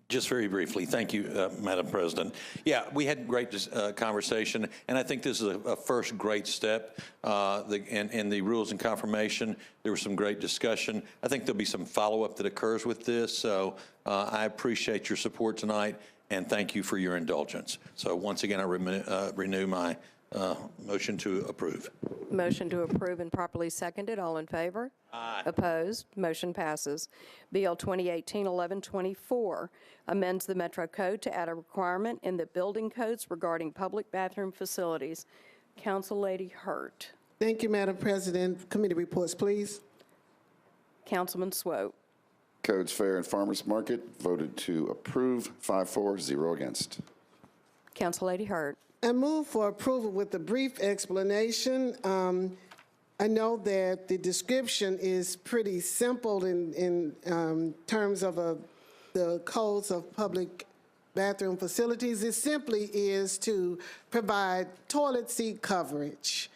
Just very briefly, thank you, Madam President. Yeah, we had great conversation, and I think this is a first great step in the rules and confirmation. There was some great discussion. I think there'll be some follow-up that occurs with this, so I appreciate your support tonight, and thank you for your indulgence. So once again, I renew my motion to approve. Motion to approve and properly seconded. All in favor? Aye. Opposed? Motion passes. BL 2018-1124 amends the Metro Code to add a requirement in the building codes regarding public bathroom facilities. Council Lady Hurt. Thank you, Madam President. Committee reports, please. Councilman Swope. Codes Fair and Farmers Market voted to approve, 5-4, 0 against. Council Lady Hurt. I move for approval with a brief explanation. I know that the description is pretty simple in terms of the codes of public bathroom facilities. It simply is to provide toilet seat coverage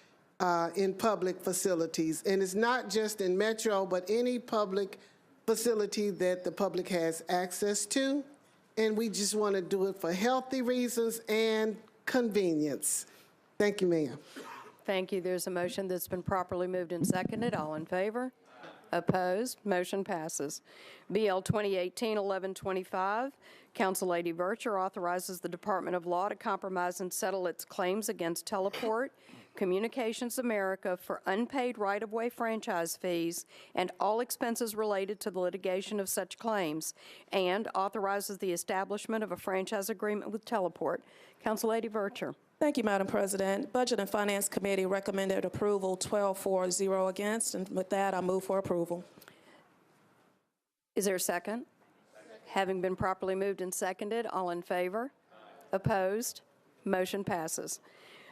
in public facilities. And it's not just in Metro, but any public facility that the public has access to. And we just want to do it for healthy reasons and convenience. Thank you, Mayor. Thank you. There's a motion that's been properly moved and seconded. All in favor? Opposed? Motion passes. BL 2018-1125, Council Lady Vercher authorizes the Department of Law to compromise and settle its claims against Teleport Communications America for unpaid right-of-way franchise fees and all expenses related to the litigation of such claims, and authorizes the establishment of a franchise agreement with Teleport. Council Lady Vercher. Thank you, Madam President. Budget and Finance Committee recommended approval, 12-4, 0 against, and with that, I move for approval. Is there a second? Having been properly moved and seconded, all in favor? Opposed? Motion passes.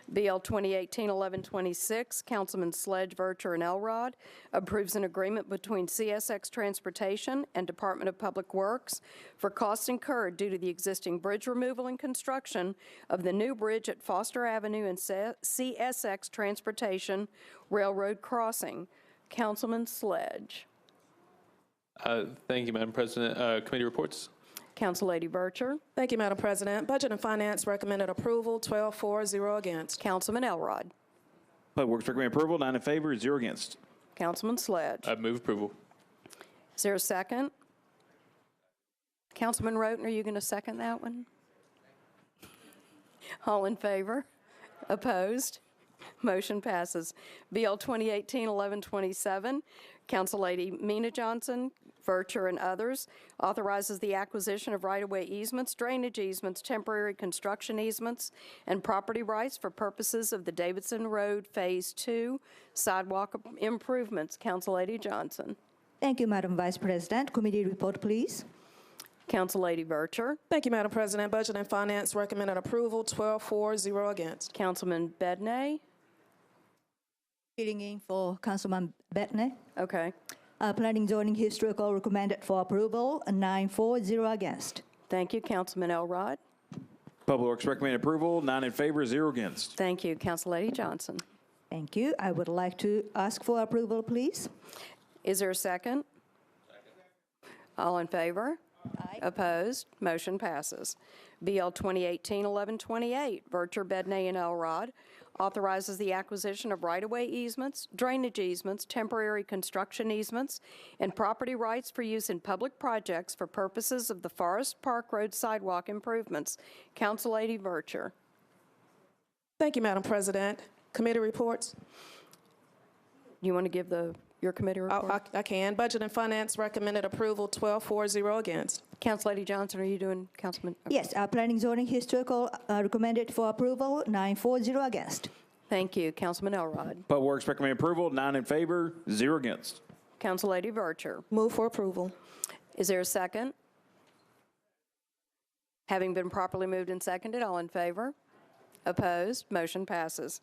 BL 2018-1126, Councilman Sledge, Vercher, and Elrod approves an agreement between CSX Transportation and Department of Public Works for costs incurred due to the existing bridge removal and construction of the new bridge at Foster Avenue and CSX Transportation Railroad Crossing. Councilman Sledge. Thank you, Madam President. Committee reports. Council Lady Vercher. Thank you, Madam President. Budget and Finance recommended approval, 12-4, 0 against. Councilman Elrod. Public Works recommend approval, 9 in favor, 0 against. Councilman Sledge. I move approval. Is there a second? Councilman Roten, are you going to second that one? All in favor? Opposed? Motion passes. BL 2018-1127, Council Lady Mina Johnson, Vercher, and others authorizes the acquisition of right-of-way easements, drainage easements, temporary construction easements, and property rights for purposes of the Davidson Road Phase 2 sidewalk improvements. Council Lady Johnson. Thank you, Madam Vice President. Committee report, please. Council Lady Vercher. Thank you, Madam President. Budget and Finance recommended approval, 12-4, 0 against. Councilman Bedney. Filling in for Councilman Bedney. Okay. Planning, Zoning, Historical recommended for approval, 9-4, 0 against. Thank you, Councilman Elrod. Public Works recommend approval, 9 in favor, 0 against. Thank you, Council Lady Johnson. Thank you. I would like to ask for approval, please. Is there a second? All in favor? Aye. Opposed? Motion passes. BL 2018-1128, Vercher, Bedney, and Elrod authorizes the acquisition of right-of-way easements, drainage easements, temporary construction easements, and property rights for use in public projects for purposes of the Forest Park Road sidewalk improvements. Council Lady Vercher. Thank you, Madam President. Committee reports. You want to give your committee report? I can. Budget and Finance recommended approval, 12-4, 0 against. Council Lady Johnson, are you doing, Councilman? Okay. Yes, Planning, Zoning, Historical recommended for approval, 9-4, 0 against. Thank you. Councilman Elrod. Public Works recommend approval, 9 in favor, 0 against. Council Lady Vercher. Move for approval. Is there a second? Having been properly moved and seconded, all in favor? Opposed? Motion passes.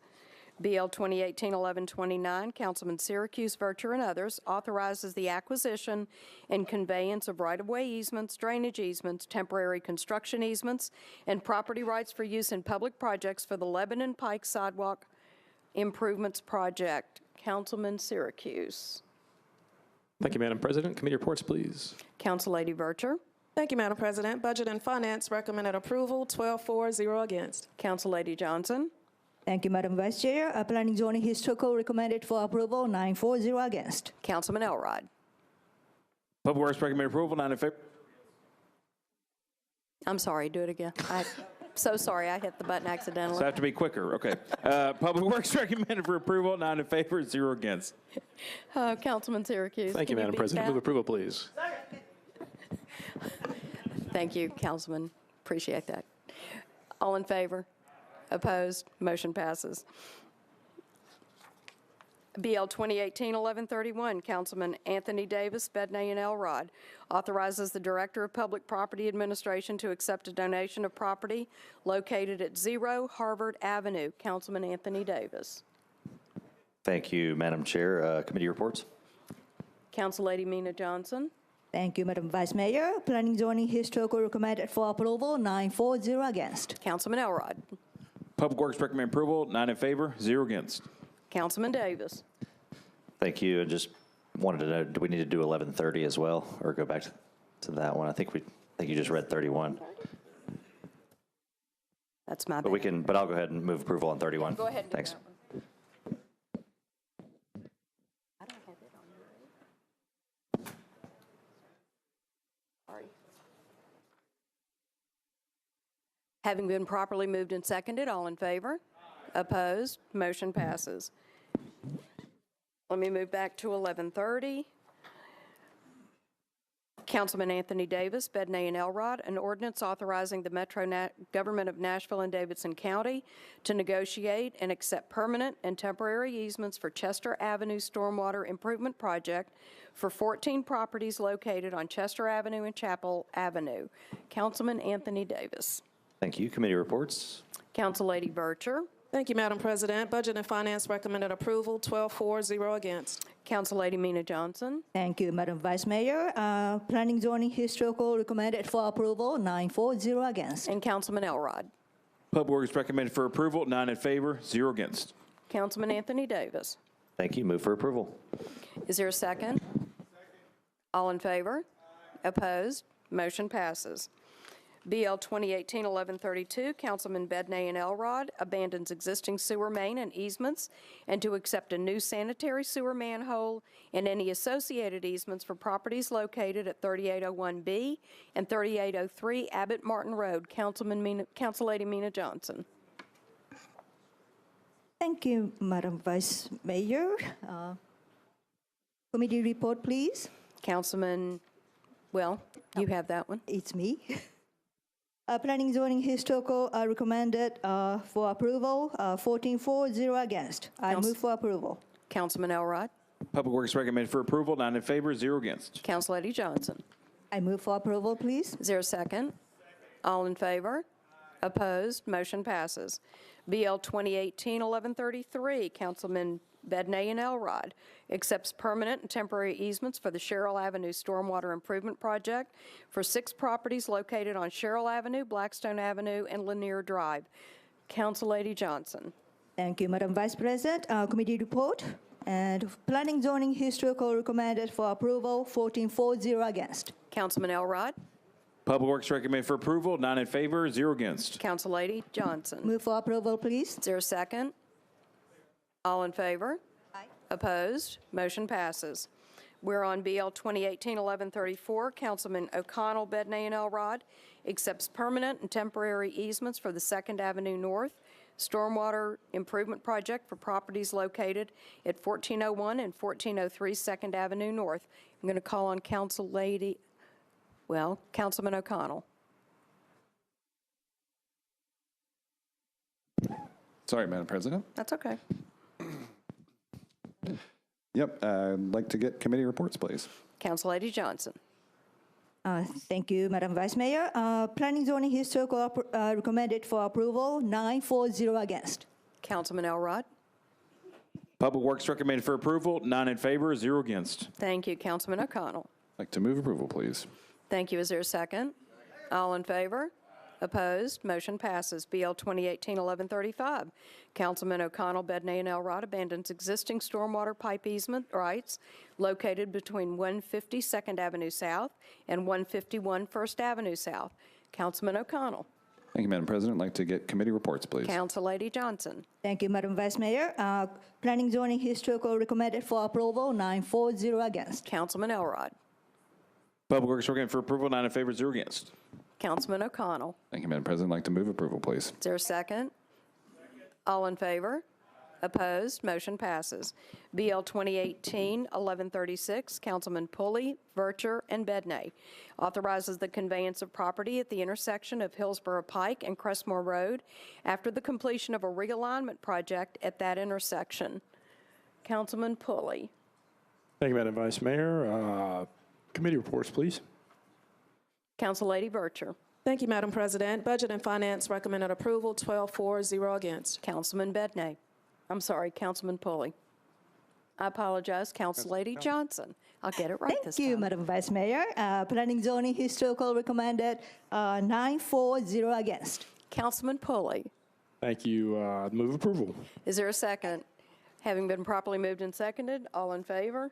BL 2018-1129, Councilman Syracuse, Vercher, and others authorizes the acquisition and conveyance of right-of-way easements, drainage easements, temporary construction easements, and property rights for use in public projects for the Lebanon Pike Sidewalk Improvements Project. Councilman Syracuse. Thank you, Madam President. Committee reports, please. Council Lady Vercher. Thank you, Madam President. Budget and Finance recommended approval, 12-4, 0 against. Council Lady Johnson. Thank you, Madam Vice Chair. Planning, Zoning, Historical recommended for approval, 9-4, 0 against. Councilman Elrod. Public Works recommend approval, 9 in favor. I'm sorry, do it again. I'm so sorry, I hit the button accidentally. So I have to be quicker, okay. Public Works recommended for approval, 9 in favor, 0 against. Councilman Syracuse. Thank you, Madam President. Move approval, please. Thank you, Councilman. Appreciate that. All in favor? Opposed? Motion passes. BL 2018-1131, Councilman Anthony Davis, Bedney, and Elrod, authorizes the Director of Public Property Administration to accept a donation of property located at 0 Harvard Avenue. Councilman Anthony Davis. Thank you, Madam Chair. Committee reports. Council Lady Mina Johnson. Thank you, Madam Vice Mayor. Planning Zoning Historical recommended for approval, 9-4, against. Councilman Elrod. Public Works recommend approval, 9 in favor, 0 against. Councilman Davis. Thank you. And just wanted to know, do we need to do 1130 as well, or go back to that one? I think you just read 31. That's my bad. But we can. But I'll go ahead and move approval on 31. Go ahead and do Thanks. that one. I don't have it on here. Sorry. Having been properly moved and seconded, all in favor? Opposed? Motion passes. Let me move back to 1130. Councilman Anthony Davis, Bedney, and Elrod, an ordinance authorizing the Metro Government of Nashville and Davidson County to negotiate and accept permanent and temporary easements for Chester Avenue Stormwater Improvement Project for 14 properties located on Chester Avenue and Chapel Avenue. Councilman Anthony Davis. Thank you. Committee reports. Council Lady Bircher. Thank you, Madam President. Budget and Finance recommended approval, 12-4, 0 against. Council Lady Mina Johnson. Thank you, Madam Vice Mayor. Planning Zoning Historical recommended for approval, 9-4, 0 against. And Councilman Elrod. Public Works recommended for approval, 9 in favor, 0 against. Councilman Anthony Davis. Thank you. Move for approval. Is there a second? All in favor? Opposed? Motion passes. BL 2018-1132, Councilman Bedney and Elrod, abandons existing sewer main and easements and to accept a new sanitary sewer manhole and any associated easements for properties located at 3801B and 3803 Abbott Martin Road. Council Lady Mina Johnson. Thank you, Madam Vice Mayor. Committee report, please. Councilman, well, you have that one. It's me. Planning Zoning Historical recommended for approval, 14-4, 0 against. I move for approval. Councilman Elrod. Public Works recommended for approval, 9 in favor, 0 against. Council Lady Johnson. I move for approval, please. Is there a second? All in favor? Opposed? Motion passes. BL 2018-1133, Councilman Bedney and Elrod accepts permanent and temporary easements for the Sherrill Avenue Stormwater Improvement Project for 6 properties located on Sherrill Avenue, Blackstone Avenue, and Lanier Drive. Council Lady Johnson. Thank you, Madam Vice President. Committee report. And Planning Zoning Historical recommended for approval, 14-4, 0 against. Councilman Elrod. Public Works recommended for approval, 9 in favor, 0 against. Council Lady Johnson. Move for approval, please. Is there a second? All in favor? Aye. Opposed? Motion passes. We're on BL 2018-1134. Councilman O'Connell, Bedney, and Elrod accepts permanent and temporary easements for the 2nd Avenue North Stormwater Improvement Project for properties located at 1401 and 1403 2nd Avenue North. I'm going to call on Councilman O'Connell. Sorry, Madam President. That's okay. Yep, I'd like to get committee reports, please. Council Lady Johnson. Thank you, Madam Vice Mayor. Planning Zoning Historical recommended for approval, 9-4, 0 against. Councilman Elrod. Public Works recommended for approval, 9 in favor, 0 against. Thank you, Councilman O'Connell. I'd like to move approval, please. Thank you. Is there a second? All in favor? Opposed? Motion passes. BL 2018-1135. Councilman O'Connell, Bedney, and Elrod abandons existing stormwater pipe easement rights located between 150 2nd Avenue South and 151 1st Avenue South. Councilman O'Connell. Thank you, Madam President. I'd like to get committee reports, please. Council Lady Johnson. Thank you, Madam Vice Mayor. Planning Zoning Historical recommended for approval, 9-4, 0 against. Councilman Elrod. Public Works recommended for approval, 9 in favor, 0 against. Councilman O'Connell. Thank you, Madam President. I'd like to move approval, please. Is there a second? All in favor? Opposed? Motion passes. BL 2018-1136, Councilman Pulley, Vercher, and Bedney authorizes the conveyance of property at the intersection of Hillsborough Pike and Crestmore Road after the completion of a realignment project at that intersection. Councilman Pulley. Thank you, Madam Vice Mayor. Committee reports, please. Councillady Vercher. Thank you, Madam President. Budget and Finance recommended approval, 12-4, 0 against. Councilman Bedney. I'm sorry, Councilman Pulley. I apologize, Councillady Johnson. I'll get it right this time. Thank you, Madam Vice Mayor. Planning, Zoning, Historical recommended 9-4, 0 against. Councilman Pulley. Thank you. Move approval. Is there a second? Having been properly moved and seconded, all in favor?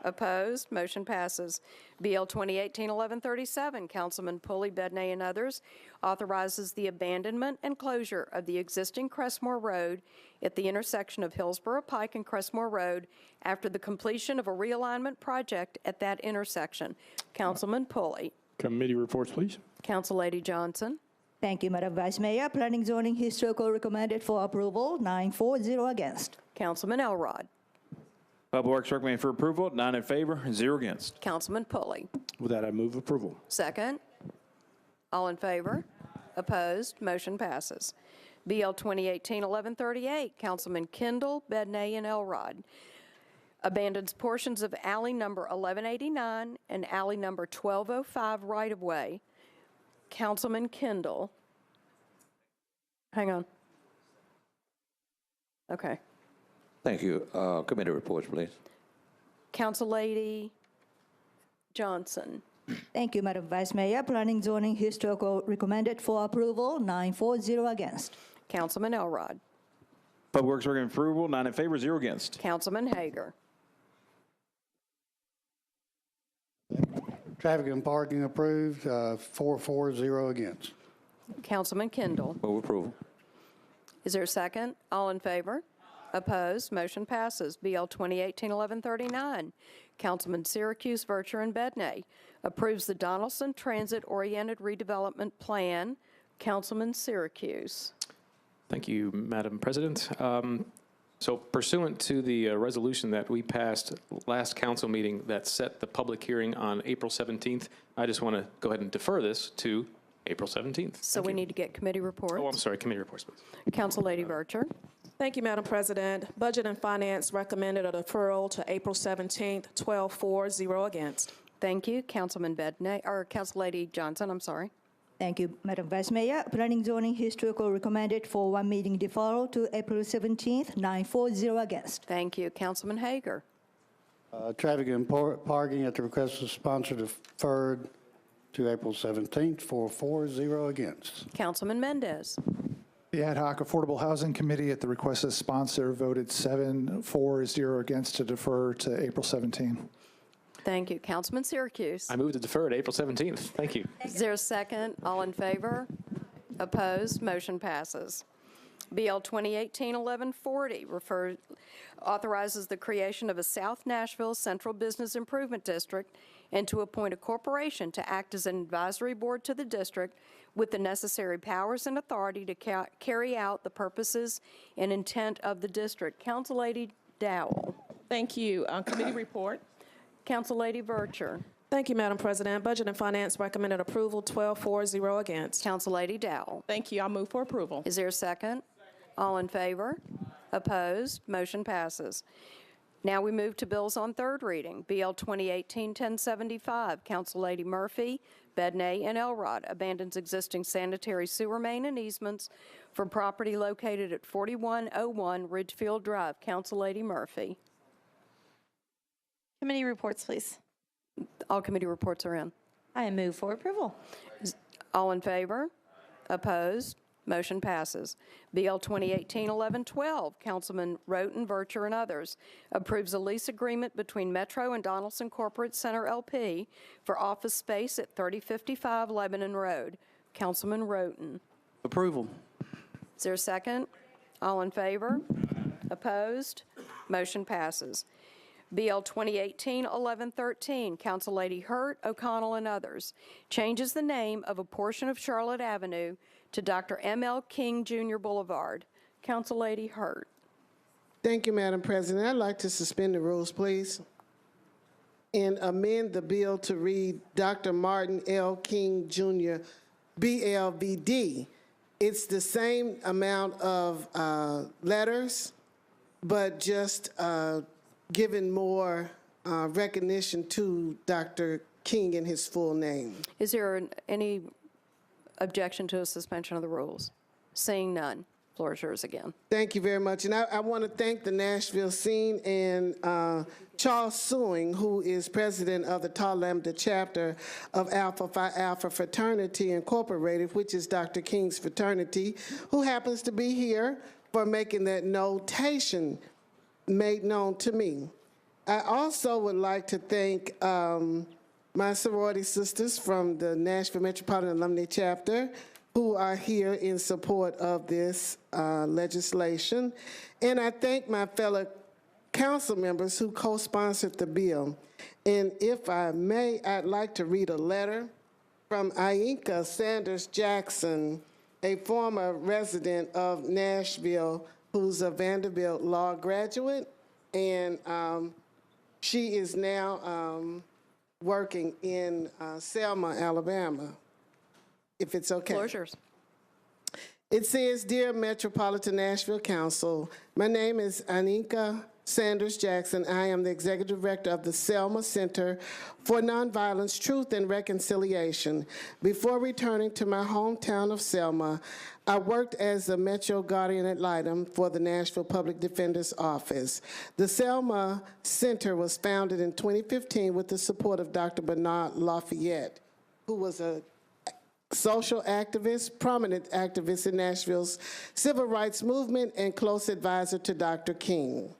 Opposed? Motion passes. BL 2018-1137, Councilman Pulley, Bedney, and others, authorizes the abandonment and closure of the existing Crestmore Road at the intersection of Hillsborough Pike and Crestmore Road after the completion of a realignment project at that intersection. Councilman Pulley. Committee reports, please. Councillady Johnson. Thank you, Madam Vice Mayor. Planning, Zoning, Historical recommended for approval, 9-4, 0 against. Councilman Elrod. Public Works recommended for approval, 9 in favor, 0 against. Councilman Pulley. With that, I move approval. Second. All in favor? Opposed? Motion passes. BL 2018-1138, Councilman Kendall, Bedney, and Elrod abandons portions of alley number 1189 and alley number 1205 right-of-way. Councilman Kendall. Hang on. Okay. Thank you. Committee reports, please. Councillady Johnson. Thank you, Madam Vice Mayor. Planning, Zoning, Historical recommended for approval, 9-4, 0 against. Councilman Elrod. Public Works recommended approval, 9 in favor, 0 against. Councilman Hager. Traffic and parking approved, 4-4, 0 against. Councilman Kendall. Move approval. Is there a second? All in favor? Opposed? Motion passes. BL 2018-1139, Councilman Syracuse, Vercher, and Bedney approves the Donaldson Transit-Oriented Redevelopment Plan. Councilman Syracuse. Thank you, Madam President. So pursuant to the resolution that we passed last council meeting that set the public hearing on April 17th, I just want to go ahead and defer this to April 17th. So we need to get committee reports. Oh, I'm sorry, committee reports, please. Councillady Vercher. Thank you, Madam President. Budget and Finance recommended a deferral to April 17th, 12-4, 0 against. Thank you. Councilman Bedney, or Councillady Johnson, I'm sorry. Thank you, Madam Vice Mayor. Planning, Zoning, Historical recommended for one meeting deferral to April 17th, 9-4, 0 against. Thank you. Councilman Hager. Traffic and parking at the request of sponsor deferred to April 17th, 4-4, 0 against. Councilman Mendez. The Ad Hoc Affordable Housing Committee, at the request of sponsor, voted 7-4, 0 against to defer to April 17. Thank you. Councilman Syracuse. I move to defer to April 17th. Thank you. Is there a second? All in favor? Opposed? Motion passes. BL 2018-1140 authorizes the creation of a South Nashville Central Business Improvement District and to appoint a corporation to act as an advisory board to the district with the necessary powers and authority to carry out the purposes and intent of the district. Councillady Dowell. Thank you. Committee report. Councillady Vercher. Thank you, Madam President. Budget and Finance recommended approval, 12-4, 0 against. Councillady Dowell. Thank you. I'll move for approval. Is there a second? All in favor? Opposed? Motion passes. Now we move to bills on third reading. BL 2018-1075, Councillady Murphy, Bedney, and Elrod abandons existing sanitary sewer main and easements for property located at 4101 Ridgefield Drive. Councillady Murphy. Committee reports, please. All committee reports are in. I move for approval. All in favor? Opposed? Motion passes. BL 2018-1112, Councilman Roten, Vercher, and others, approves a lease agreement between Metro and Donaldson Corporate Center, LP, for office space at 3055 Lebanon Road. Councilman Roten. Approval. Is there a second? All in favor? Opposed? Motion passes. BL 2018-1113, Councillady Hurt, O'Connell, and others, changes the name of a portion of Charlotte Avenue to Dr. M.L. King Jr. Boulevard. Councillady Hurt. Thank you, Madam President. I'd like to suspend the rules, please, and amend the bill to read Dr. Martin L. King Jr. BLVD. It's the same amount of letters, but just giving more recognition to Dr. King in his full name. Is there any objection to a suspension of the rules? Seeing none, floor is yours again. Thank you very much. And I want to thank the Nashville scene and Charles Sewing, who is president of the Tau Lambda chapter of Alpha Phi Alpha Fraternity Incorporated, which is Dr. King's fraternity, who happens to be here, for making that notation made known to me. I also would like to thank my sorority sisters from the Nashville Metropolitan Alumni Chapter, who are here in support of this legislation. And I thank my fellow council members who co-sponsored the bill. And if I may, I'd like to read a letter from Ainka Sanders Jackson, a former resident of Nashville who's a Vanderbilt law graduate, and she is now working in Selma, Alabama, if it's okay. Floor is yours. It says, Dear Metropolitan Nashville Council, my name is Anika Sanders Jackson. I am the Executive Director of the Selma Center for Nonviolence, Truth, and Reconciliation. Before returning to my hometown of Selma, I worked as a Metro Guardian ad litem for the Nashville Public Defender's Office. The Selma Center was founded in 2015 with the support of Dr. Bernard Lafayette, who was a social activist, prominent activist in Nashville's civil rights movement, and close advisor to Dr. King.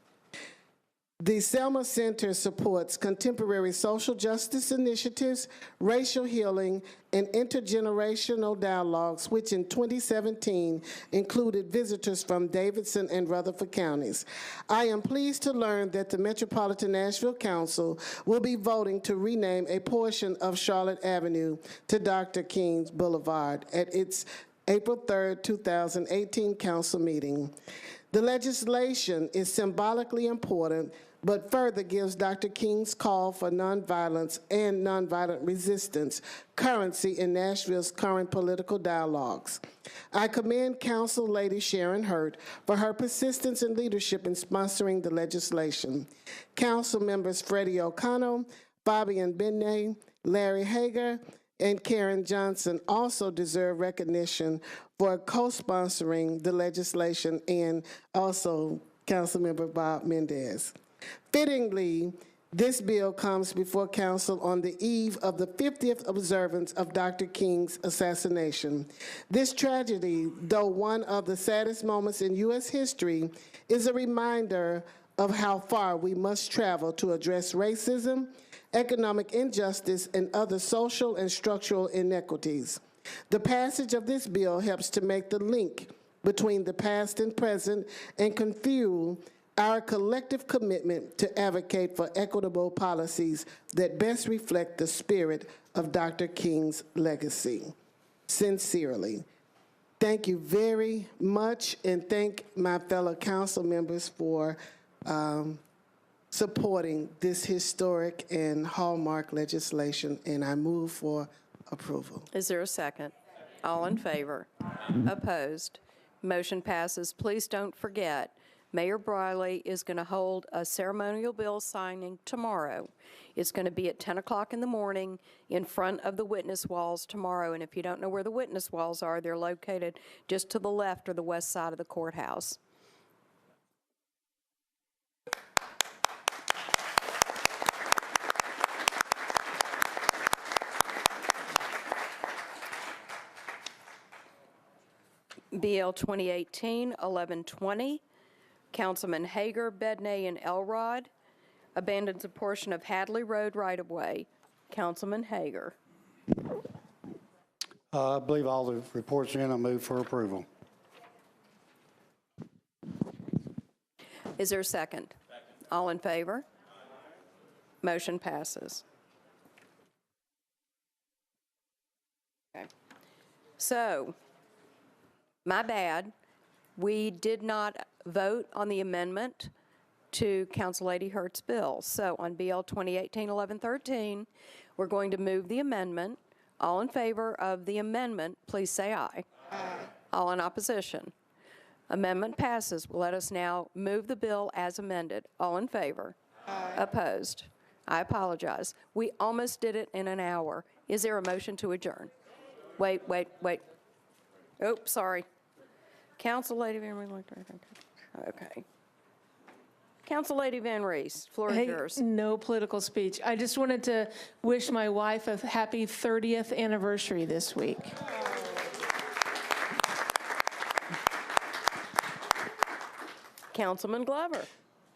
The Selma Center supports contemporary social justice initiatives, racial healing, and intergenerational dialogues, which in 2017 included visitors from Davidson and Rutherford counties. I am pleased to learn that the Metropolitan Nashville Council will be voting to rename a portion of Charlotte Avenue to Dr. King Boulevard at its April 3rd, 2018 council meeting. The legislation is symbolically important, but further gives Dr. King's call for nonviolence and nonviolent resistance currency in Nashville's current political dialogues. I commend Council Lady Sharon Hurt for her persistence and leadership in sponsoring the legislation. Council members Freddie O'Connell, Fabian Benet, Larry Hager, and Karen Johnson also deserve recognition for co-sponsoring the legislation, and also Councilmember Bob Mendez. Fittingly, this bill comes before Council on the eve of the 50th observance of Dr. King's assassination. This tragedy, though one of the saddest moments in U.S. history, is a reminder of how far we must travel to address racism, economic injustice, and other social and structural inequities. The passage of this bill helps to make the link between the past and present and can fuel our collective commitment to advocate for equitable policies that best reflect the spirit of Dr. King's legacy. Sincerely. Thank you very much, and thank my fellow council members for supporting this historic and hallmark legislation, and I move for approval. Is there a second? All in favor? Opposed? Motion passes. Please don't forget, Mayor Briley is going to hold a ceremonial bill signing tomorrow. It's going to be at 10 o'clock in the morning in front of the witness walls tomorrow. And if you don't know where the witness walls are, they're located just to the left or the west side of the courthouse. BL 2018-1120. Councilman Hager, Bedney, and Elrod abandons a portion of Hadley Road right-of-way. Councilman Hager. I believe all the reports are in. I move for approval. Is there a second? All in favor? Motion passes. Okay. So, my bad. We did not vote on the amendment to Council Lady Hurt's bill. So on BL 2018-1113, we're going to move the amendment. All in favor of the amendment, please say aye. Aye. All in opposition. Amendment passes. Let us now move the bill as amended. All in favor? Aye. Opposed? I apologize. We almost did it in an hour. Is there a motion to adjourn? Wait. Oh, sorry. Council Lady Van Rees. Okay. Council Lady Van Rees, floor is yours. No political speech. I just wanted to wish my wife a happy 30th anniversary this week. Councilman Glover.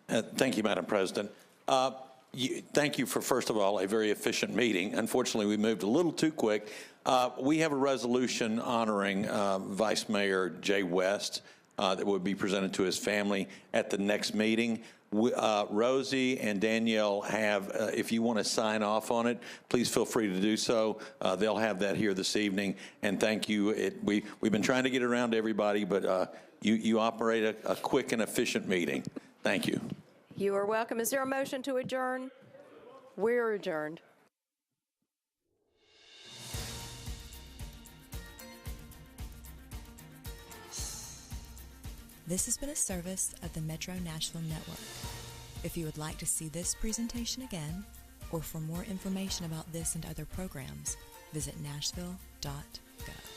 Thank you, Madam President. Thank you for, first of all, a very efficient meeting. Unfortunately, we moved a little too quick. We have a resolution honoring Vice Mayor Jay West that will be presented to his family at the next meeting. Rosie and Danielle have, if you want to sign off on it, please feel free to do so. They'll have that here this evening. And thank you. We've been trying to get around to everybody, but you operate a quick and efficient meeting. Thank you. You are welcome. Is there a motion to adjourn? We're adjourned. This has been a service of the Metro Nashville Network. If you would like to see this presentation again, or for more information about this and other programs, visit nashville.gov.